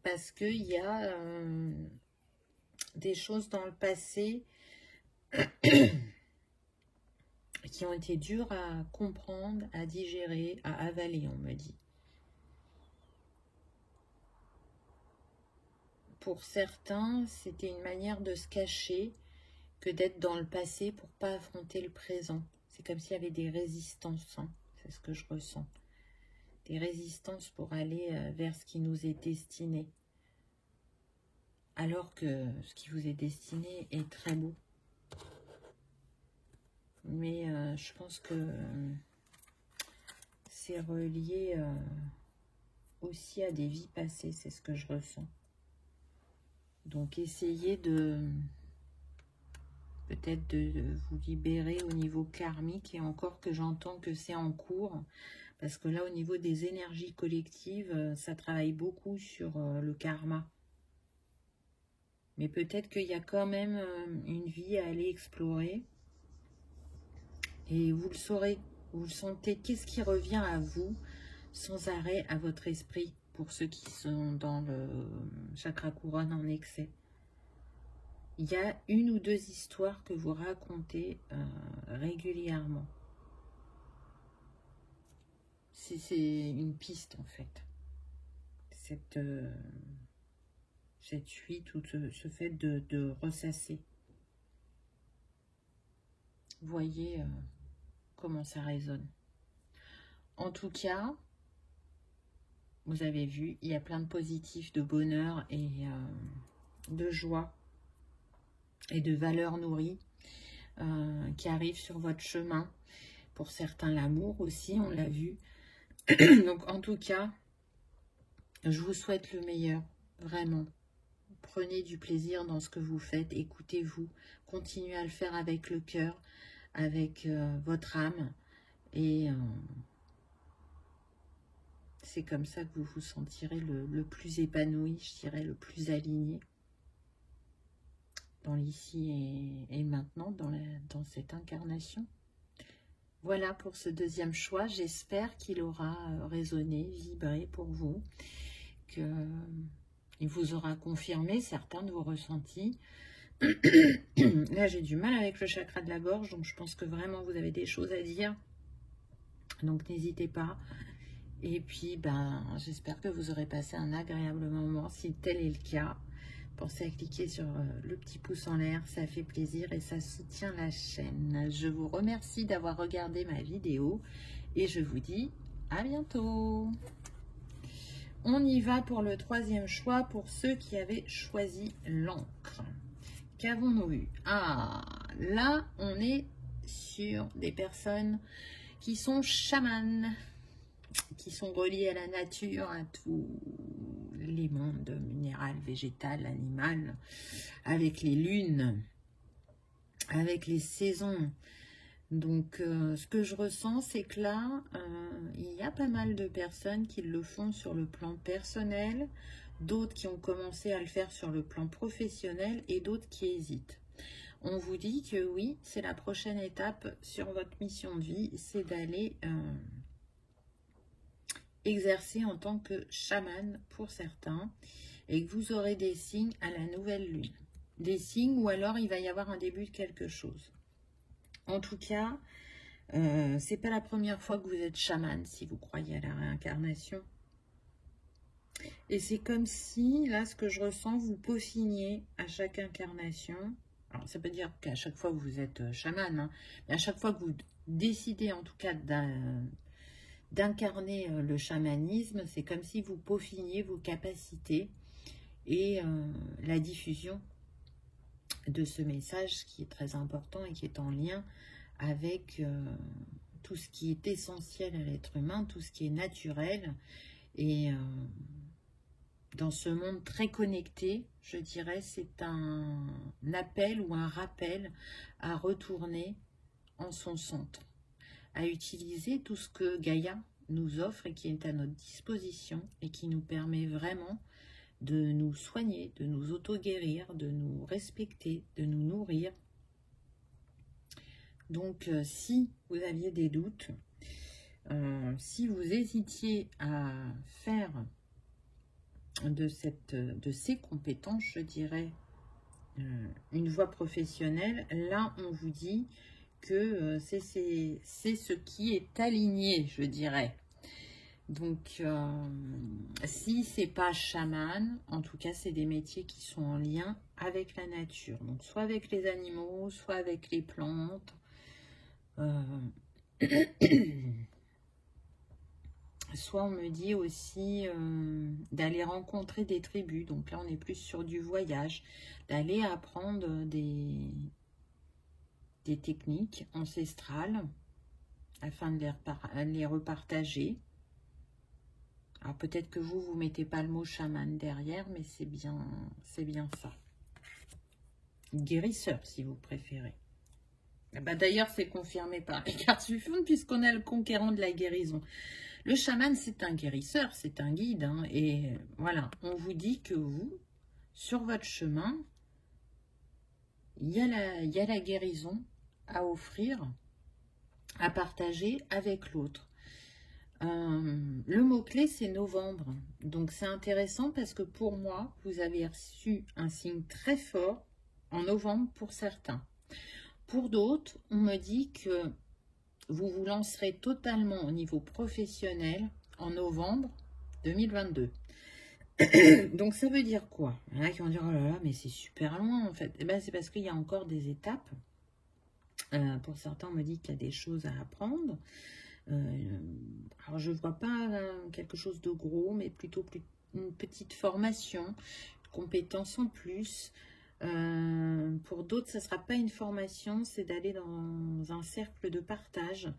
Parce qu'il y a des choses dans le passé qui ont été dures à comprendre, à digérer, à avaler, on me dit. Pour certains, c'était une manière de se cacher que d'être dans le passé pour pas affronter le présent. C'est comme s'il y avait des résistances, hein. C'est ce que je ressens. Des résistances pour aller vers ce qui nous est destiné. Alors que ce qui vous est destiné est très beau. Mais je pense que c'est relié aussi à des vies passées, c'est ce que je ressens. Donc essayez de peut-être de vous libérer au niveau karmique, et encore que j'entends que c'est en cours, Parce que là, au niveau des énergies collectives, ça travaille beaucoup sur le karma. Mais peut-être qu'il y a quand même une vie à aller explorer. Et vous le saurez, vous le sentez. Qu'est-ce qui revient à vous sans arrêt à votre esprit pour ceux qui sont dans le chakra couronne en excès? Il y a une ou deux histoires que vous racontez régulièrement. C'est une piste en fait. Cette fuite ou ce fait de ressasser. Voyez comment ça résonne. En tout cas, vous avez vu, il y a plein de positifs, de bonheur et de joie et de valeurs nourries qui arrivent sur votre chemin. Pour certains, l'amour aussi, on l'a vu. Donc, en tout cas, je vous souhaite le meilleur, vraiment. Prenez du plaisir dans ce que vous faites, écoutez-vous, continuez à le faire avec le cœur, avec votre âme. Et c'est comme ça que vous vous sentirez le plus épanoui, je dirais, le plus aligné. Dans l'ici et maintenant, dans cette incarnation. Voilà pour ce deuxième choix. J'espère qu'il aura résonné, vibré pour vous, qu'il vous aura confirmé certains de vos ressentis. Là, j'ai du mal avec le chakra de la gorge, donc je pense que vraiment vous avez des choses à dire. Donc n'hésitez pas. Et puis, j'espère que vous aurez passé un agréable moment. Si tel est le cas, pensez à cliquer sur le petit pouce en l'air, ça fait plaisir et ça soutient la chaîne. Je vous remercie d'avoir regardé ma vidéo et je vous dis à bientôt. On y va pour le troisième choix pour ceux qui avaient choisi l'encre. Qu'avons-nous eu? Ah, là, on est sur des personnes qui sont chamanes, qui sont reliées à la nature, à tous les mondes minéral, végétal, animal, avec les lunes, avec les saisons. Donc, ce que je ressens, c'est que là, il y a pas mal de personnes qui le font sur le plan personnel, d'autres qui ont commencé à le faire sur le plan professionnel et d'autres qui hésitent. On vous dit que oui, c'est la prochaine étape sur votre mission de vie, c'est d'aller exercer en tant que chaman pour certains et que vous aurez des signes à la nouvelle lune. Des signes ou alors il va y avoir un début de quelque chose. En tout cas, c'est pas la première fois que vous êtes chaman si vous croyez à la réincarnation. Et c'est comme si, là, ce que je ressens, vous peaufiniez à chaque incarnation. Alors, ça peut dire qu'à chaque fois vous êtes chaman, hein, mais à chaque fois que vous décidez, en tout cas, d'incarner le chamanisme, c'est comme si vous peaufiniez vos capacités et la diffusion de ce message qui est très important et qui est en lien avec tout ce qui est essentiel à l'être humain, tout ce qui est naturel. Et dans ce monde très connecté, je dirais, c'est un appel ou un rappel à retourner en son centre, à utiliser tout ce que Gaïa nous offre et qui est à notre disposition et qui nous permet vraiment de nous soigner, de nous auto-guérir, de nous respecter, de nous nourrir. Donc, si vous aviez des doutes, si vous hésitiez à faire de ces compétences, je dirais, une voie professionnelle, là, on vous dit que c'est ce qui est aligné, je dirais. Donc, si c'est pas chaman, en tout cas, c'est des métiers qui sont en lien avec la nature. Donc, soit avec les animaux, soit avec les plantes. Soit on me dit aussi d'aller rencontrer des tribus. Donc là, on est plus sur du voyage, d'aller apprendre des techniques ancestrales afin de les repartager. Alors peut-être que vous mettez pas le mot chaman derrière, mais c'est bien ça. Guérisseur, si vous préférez. D'ailleurs, c'est confirmé par les cartes suivantes, puisqu'on a le conquérant de la guérison. Le chaman, c'est un guérisseur, c'est un guide. Hein, et voilà, on vous dit que vous, sur votre chemin, il y a la guérison à offrir, à partager avec l'autre. Le mot-clé, c'est novembre. Donc, c'est intéressant parce que pour moi, vous avez reçu un signe très fort en novembre pour certains. Pour d'autres, on me dit que vous vous lancerez totalement au niveau professionnel en novembre 2022. Donc, ça veut dire quoi? Il y en a qui vont dire, oh là là, mais c'est super loin en fait. Eh ben, c'est parce qu'il y a encore des étapes. Pour certains, on me dit qu'il y a des choses à apprendre. Alors, je ne vois pas quelque chose de gros, mais plutôt une petite formation, compétences en plus. Pour d'autres, ça ne sera pas une formation, c'est d'aller dans un cercle de partage.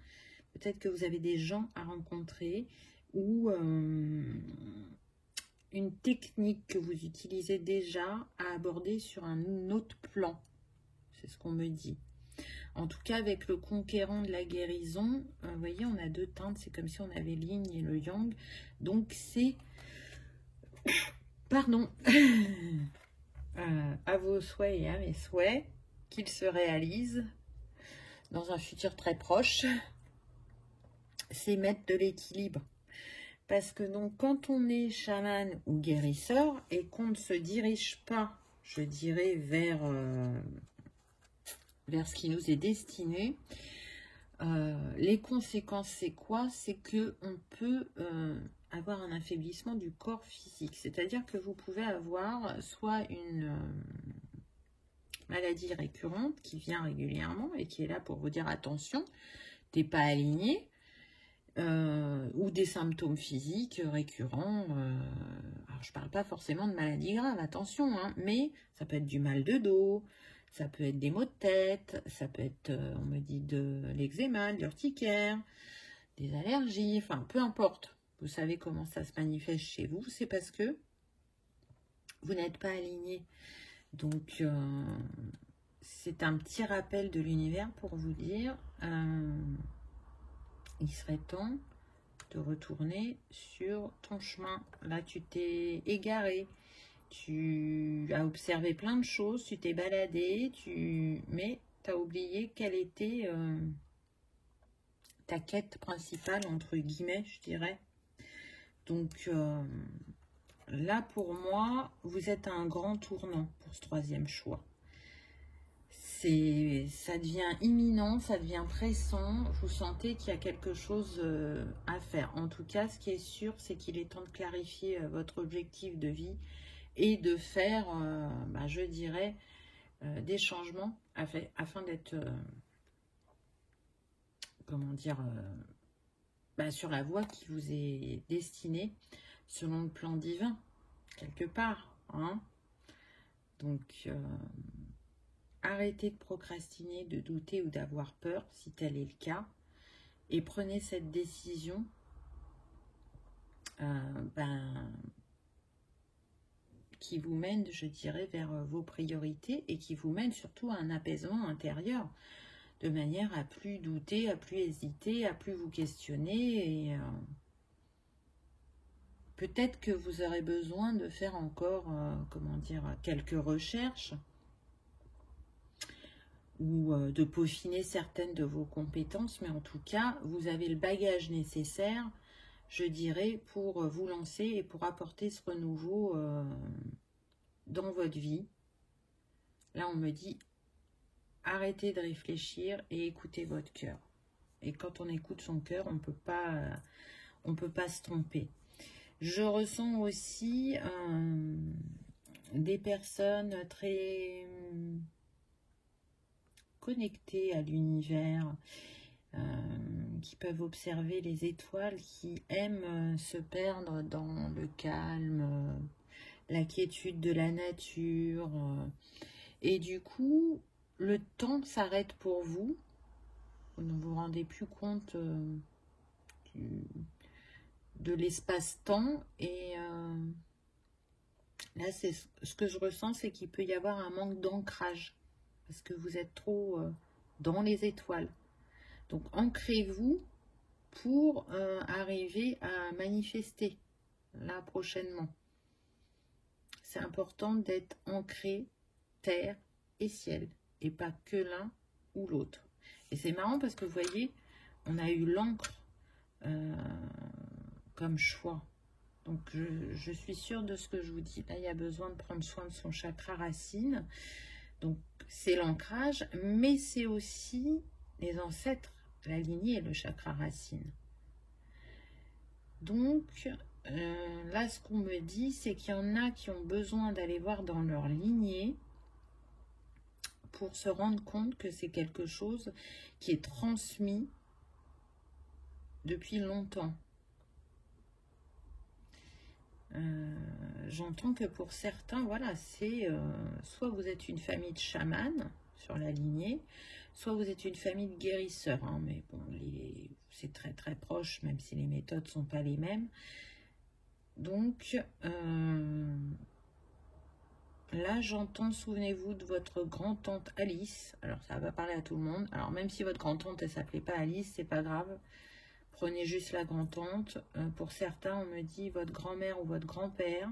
Peut-être que vous avez des gens à rencontrer ou une technique que vous utilisez déjà à aborder sur un autre plan. C'est ce qu'on me dit. En tout cas, avec le conquérant de la guérison, vous voyez, on a deux teintes. C'est comme si on avait l'yin et le yang. Donc, c'est... Pardon. À vos souhaits et à mes souhaits, qu'ils se réalisent dans un futur très proche. C'est mettre de l'équilibre. Parce que donc, quand on est chaman ou guérisseur et qu'on ne se dirige pas, je dirais, vers ce qui nous est destiné, les conséquences, c'est quoi? C'est qu'on peut avoir un affaiblissement du corps physique. C'est-à-dire que vous pouvez avoir soit une maladie récurrente qui vient régulièrement et qui est là pour vous dire attention, t'es pas aligné, ou des symptômes physiques récurrents. Alors, je parle pas forcément de maladies graves, attention, hein, mais ça peut être du mal de dos, ça peut être des maux de tête, ça peut être, on me dit, de l'eczéma, de l'urticaire, des allergies, enfin, peu importe. Vous savez comment ça se manifeste chez vous, c'est parce que vous n'êtes pas aligné. Donc, c'est un petit rappel de l'univers pour vous dire, il serait temps de retourner sur ton chemin. Là, tu t'es égaré. Tu as observé plein de choses, tu t'es baladé, mais tu as oublié quelle était ta quête principale, entre guillemets, je dirais. Donc, là, pour moi, vous êtes à un grand tournant pour ce troisième choix. Ça devient imminent, ça devient pressant. Vous sentez qu'il y a quelque chose à faire. En tout cas, ce qui est sûr, c'est qu'il est temps de clarifier votre objectif de vie et de faire, je dirais, des changements afin d'être, comment dire, sur la voie qui vous est destinée selon le plan divin, quelque part. Hein. Donc, arrêtez de procrastiner, de douter ou d'avoir peur, si tel est le cas, et prenez cette décision qui vous mène, je dirais, vers vos priorités et qui vous mène surtout à un apaisement intérieur, de manière à plus douter, à plus hésiter, à plus vous questionner. Et peut-être que vous aurez besoin de faire encore, comment dire, quelques recherches ou de peaufiner certaines de vos compétences, mais en tout cas, vous avez le bagage nécessaire, je dirais, pour vous lancer et pour apporter ce renouveau dans votre vie. Là, on me dit, arrêtez de réfléchir et écoutez votre cœur. Et quand on écoute son cœur, on peut pas se tromper. Je ressens aussi des personnes très connectées à l'univers, qui peuvent observer les étoiles, qui aiment se perdre dans le calme, la quiétude de la nature. Et du coup, le temps s'arrête pour vous. Vous ne vous rendez plus compte de l'espace-temps. Et là, c'est ce que je ressens, c'est qu'il peut y avoir un manque d'ancrage. Parce que vous êtes trop dans les étoiles. Donc, ancrez-vous pour arriver à manifester là prochainement. C'est important d'être ancré terre et ciel et pas que l'un ou l'autre. Et c'est marrant parce que vous voyez, on a eu l'encre comme choix. Donc je suis sûre de ce que je vous dis. Là, il y a besoin de prendre soin de son chakra racine. Donc c'est l'ancrage, mais c'est aussi les ancêtres, la lignée et le chakra racine. Donc là, ce qu'on me dit, c'est qu'il y en a qui ont besoin d'aller voir dans leur lignée pour se rendre compte que c'est quelque chose qui est transmis depuis longtemps. J'entends que pour certains, voilà, c'est soit vous êtes une famille de chamans sur la lignée, soit vous êtes une famille de guérisseurs, hein, mais bon, c'est très très proche, même si les méthodes ne sont pas les mêmes. Donc, là, j'entends, souvenez-vous de votre grand-tante Alice. Alors, ça va parler à tout le monde. Alors, même si votre grand-tante, elle ne s'appelait pas Alice, c'est pas grave. Prenez juste la grand-tante. Pour certains, on me dit votre grand-mère ou votre grand-père.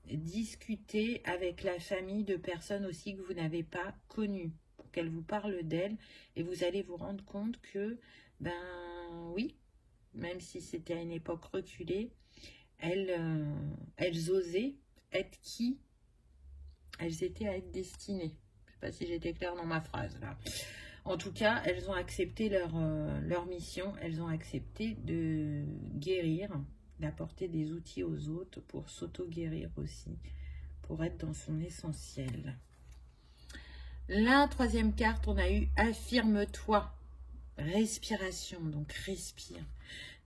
Discutez avec la famille de personnes aussi que vous n'avez pas connues, pour qu'elles vous parlent d'elles. Et vous allez vous rendre compte que, ben oui, même si c'était à une époque reculée, elles osaient être qui elles étaient à être destinées. Je ne sais pas si j'étais claire dans ma phrase là. En tout cas, elles ont accepté leur mission, elles ont accepté de guérir, d'apporter des outils aux autres pour s'auto-guérir aussi, pour être dans son essentiel. La troisième carte, on a eu « Affirme-toi ». Respiration, donc respire.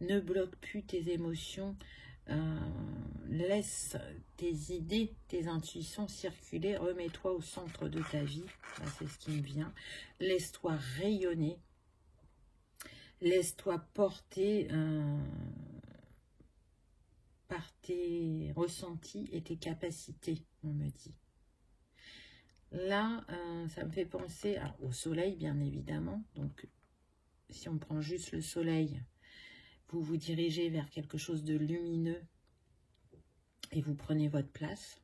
Ne bloque plus tes émotions. Laisse tes idées, tes intuitions circuler, remets-toi au centre de ta vie, là c'est ce qui me vient, laisse-toi rayonner, laisse-toi porter par tes ressentis et tes capacités, on me dit. Là, ça me fait penser au soleil, bien évidemment, donc si on prend juste le soleil, vous vous dirigez vers quelque chose de lumineux et vous prenez votre place.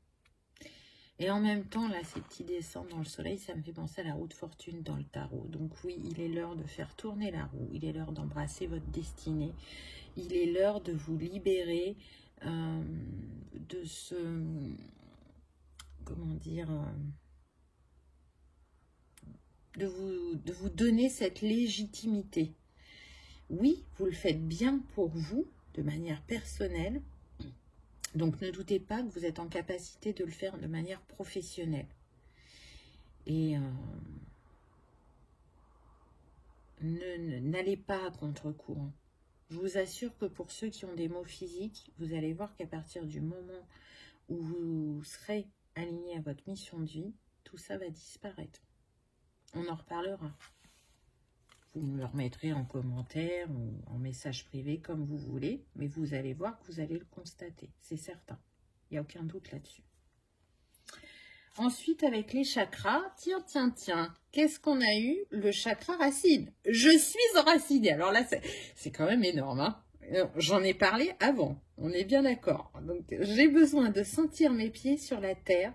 Et en même temps, là, ces petits descends dans le soleil, ça me fait penser à la roue de fortune dans le tarot. Donc oui, il est l'heure de faire tourner la roue, il est l'heure d'embrasser votre destinée, il est l'heure de vous libérer de ce... comment dire... de vous donner cette légitimité. Oui, vous le faites bien pour vous, de manière personnelle. Donc, ne doutez pas que vous êtes en capacité de le faire de manière professionnelle. Et n'allez pas à contre-courant. Je vous assure que pour ceux qui ont des maux physiques, vous allez voir qu'à partir du moment où vous serez aligné à votre mission de vie, tout ça va disparaître. On en reparlera. Vous me le remettrez en commentaire ou en message privé comme vous voulez, mais vous allez voir que vous allez le constater, c'est certain. Il n'y a aucun doute là-dessus. Ensuite, avec les chakras, tiens, qu'est-ce qu'on a eu? Le chakra racine. Je suis enracinée. Alors là, c'est quand même énorme, hein. J'en ai parlé avant, on est bien d'accord. Donc, j'ai besoin de sentir mes pieds sur la terre,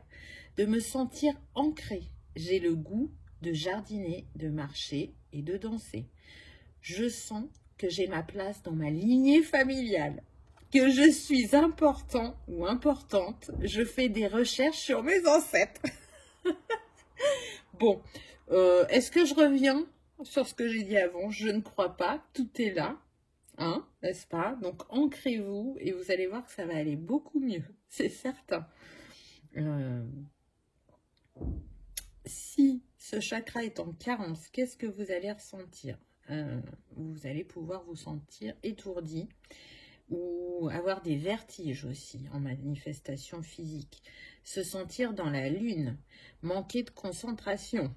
de me sentir ancrée. J'ai le goût de jardiner, de marcher et de danser. Je sens que j'ai ma place dans ma lignée familiale, que je suis important ou importante. Je fais des recherches sur mes ancêtres. Bon, est-ce que je reviens sur ce que j'ai dit avant? Je ne crois pas, tout est là, hein, n'est-ce pas? Donc ancrez-vous et vous allez voir que ça va aller beaucoup mieux, c'est certain. Si ce chakra est en carence, qu'est-ce que vous allez ressentir? Vous allez pouvoir vous sentir étourdi ou avoir des vertiges aussi en manifestation physique. Se sentir dans la lune, manquer de concentration.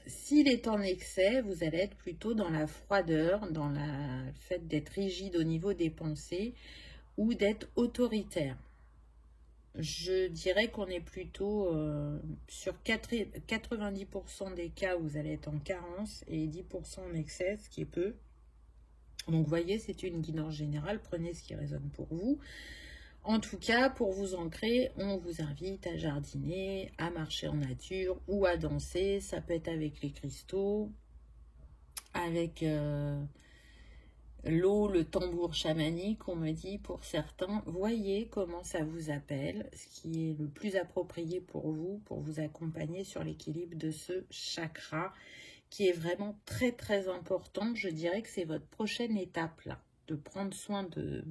S'il est en excès, vous allez être plutôt dans la froideur, dans le fait d'être rigide au niveau des pensées ou d'être autoritaire. je dirais qu'on est plutôt sur 90% des cas où vous allez être en carence et 10% en excès, ce qui est peu. Donc, vous voyez, c'est une guidance générale. Prenez ce qui résonne pour vous. En tout cas, pour vous ancrer, on vous invite à jardiner, à marcher en nature ou à danser. Ça peut être avec les cristaux, avec l'eau, le tambour chamanique, on me dit pour certains. Voyez comment ça vous appelle, ce qui est le plus approprié pour vous accompagner sur l'équilibre de ce chakra qui est vraiment très très important. Je dirais que c'est votre prochaine étape là, de prendre soin de...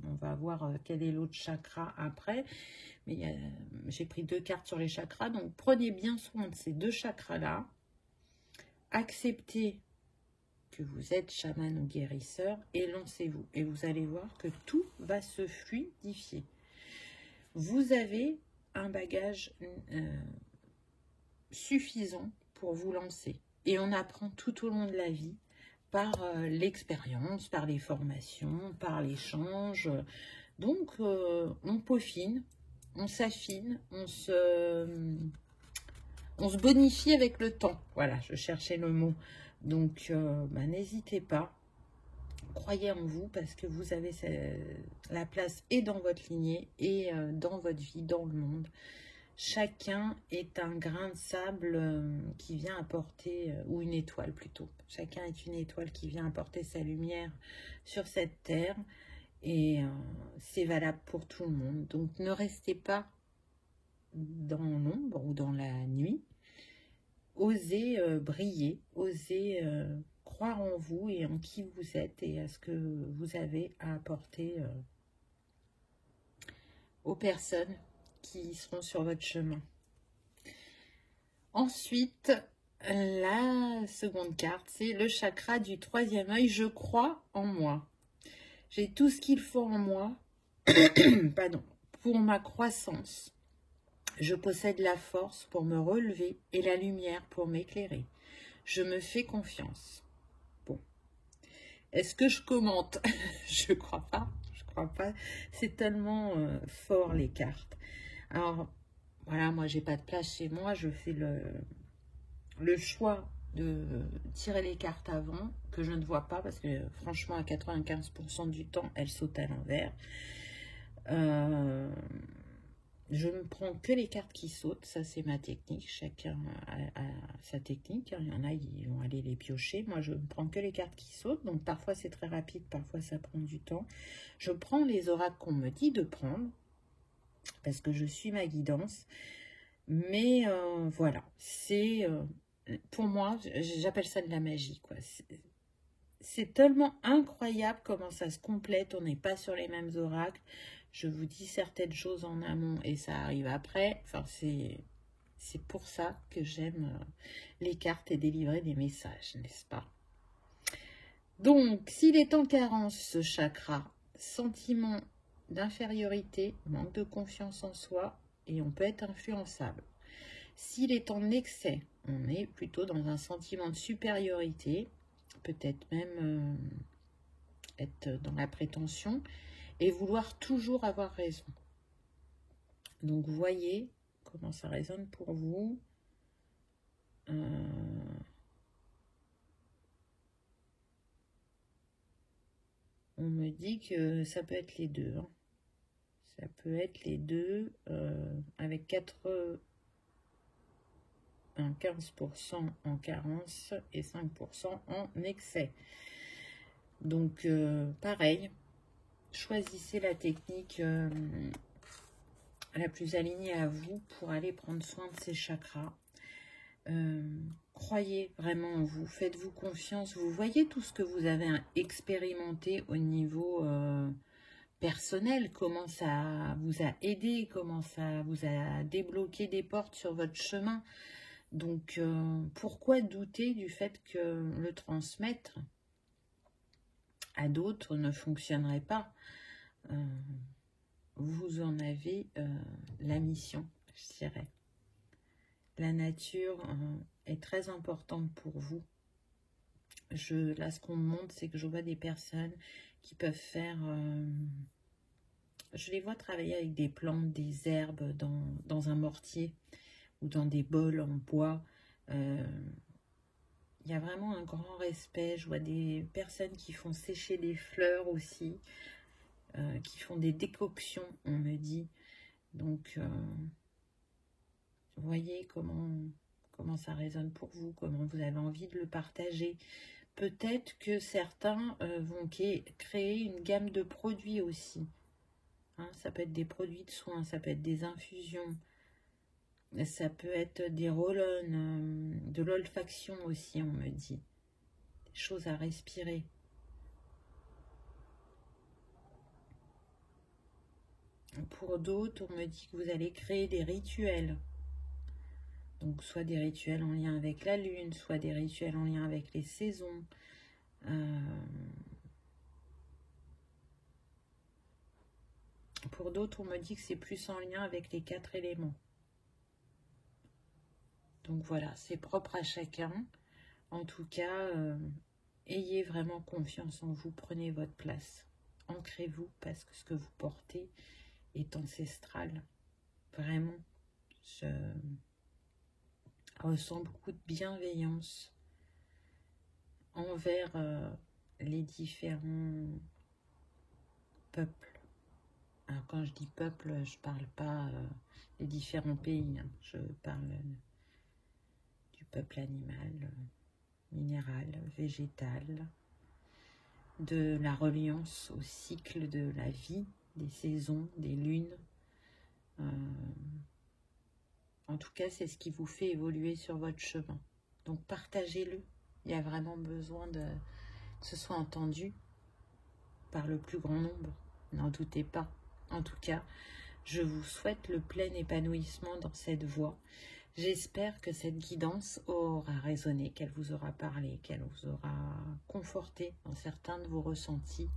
On va voir quel est l'autre chakra après, mais j'ai pris 2 cartes sur les chakras, donc prenez bien soin de ces 2 chakras là. Acceptez que vous êtes chaman ou guérisseur et lancez-vous. Et vous allez voir que tout va se fluidifier. Vous avez un bagage suffisant pour vous lancer. Et on apprend tout au long de la vie par l'expérience, par les formations, par l'échange. Donc, on peaufine, on s'affine, on se bonifie avec le temps. Voilà, je cherchais le mot. Donc, n'hésitez pas. Croyez en vous parce que vous avez la place et dans votre lignée et dans votre vie, dans le monde. Chacun est un grain de sable qui vient apporter, ou une étoile plutôt. Chacun est une étoile qui vient apporter sa lumière sur cette terre. Et c'est valable pour tout le monde. Donc ne restez pas dans l'ombre ou dans la nuit. Osez briller, osez croire en vous et en qui vous êtes et à ce que vous avez à apporter aux personnes qui seront sur votre chemin. Ensuite, la seconde carte, c'est le chakra du 3e œil. Je crois en moi. J'ai tout ce qu'il faut en moi pardon, pour ma croissance. Je possède la force pour me relever et la lumière pour m'éclairer. Je me fais confiance. Bon. Est-ce que je commente? Je crois pas. Je crois pas. C'est tellement fort les cartes. Alors, voilà, moi, j'ai pas de place chez moi. Je fais le choix de tirer les cartes avant, que je ne vois pas, parce que franchement, à 95% du temps, elles sautent à l'envers. Je ne prends que les cartes qui sautent, ça c'est ma technique. Chacun a sa technique. Il y en a, ils vont aller les piocher. Moi, je ne prends que les cartes qui sautent. Donc, parfois, c'est très rapide, parfois, ça prend du temps. Je prends les oracles qu'on me dit de prendre, parce que je suis ma guidance. Mais voilà, c'est pour moi, j'appelle ça de la magie, quoi. C'est tellement incroyable comment ça se complète. On n'est pas sur les mêmes oracles. Je vous dis certaines choses en amont et ça arrive après. Enfin, c'est pour ça que j'aime les cartes et délivrer des messages, n'est-ce pas? Donc, s'il est en carence, ce chakra, sentiment d'infériorité, manque de confiance en soi, et on peut être influençable. S'il est en excès, on est plutôt dans un sentiment de supériorité, peut-être même être dans la prétention, et vouloir toujours avoir raison. Donc, voyez comment ça résonne pour vous. On me dit que ça peut être les deux. Hein. Ça peut être les deux avec 15% en carence et 5% en excès. Donc, pareil, choisissez la technique la plus alignée à vous pour aller prendre soin de ces chakras. Croyez vraiment en vous, faites-vous confiance. Vous voyez tout ce que vous avez expérimenté au niveau personnel, comment ça vous a aidé, comment ça vous a débloqué des portes sur votre chemin. Donc, pourquoi douter du fait que le transmettre à d'autres ne fonctionnerait pas? Vous en avez la mission, je dirais. La nature est très importante pour vous. Là, ce qu'on me montre, c'est que je vois des personnes qui peuvent faire Je les vois travailler avec des plantes, des herbes dans un mortier ou dans des bols en bois. Il y a vraiment un grand respect. Je vois des personnes qui font sécher des fleurs aussi, qui font des décoctions, on me dit. Donc, vous voyez comment ça résonne pour vous, comment vous avez envie de le partager. Peut-être que certains vont créer une gamme de produits aussi. Hein, ça peut être des produits de soins, ça peut être des infusions, ça peut être des roll-on, de l'olfaction aussi, on me dit. Des choses à respirer. Pour d'autres, on me dit que vous allez créer des rituels. Donc, soit des rituels en lien avec la lune, soit des rituels en lien avec les saisons. Pour d'autres, on me dit que c'est plus en lien avec les 4 éléments. Donc voilà, c'est propre à chacun. En tout cas, ayez vraiment confiance en vous, prenez votre place. Ancrez-vous parce que ce que vous portez est ancestral. Vraiment, je ressens beaucoup de bienveillance envers les différents peuples. Alors quand je dis peuple, je ne parle pas des différents pays, hein. Je parle du peuple animal, minéral, végétal, de la reliance au cycle de la vie, des saisons, des lunes. En tout cas, c'est ce qui vous fait évoluer sur votre chemin. Donc partagez-le. Il y a vraiment besoin que ce soit entendu par le plus grand nombre. N'en doutez pas. En tout cas, je vous souhaite le plein épanouissement dans cette voie. J'espère que cette guidance aura résonné, qu'elle vous aura parlé, qu'elle vous aura conforté dans certains de vos ressentis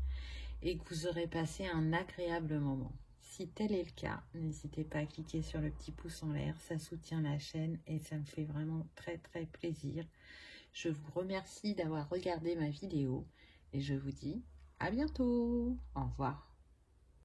et que vous aurez passé un agréable moment. Si tel est le cas, n'hésitez pas à cliquer sur le petit pouce en l'air, ça soutient la chaîne et ça me fait vraiment très très plaisir. Je vous remercie d'avoir regardé ma vidéo et je vous dis à bientôt. Au revoir.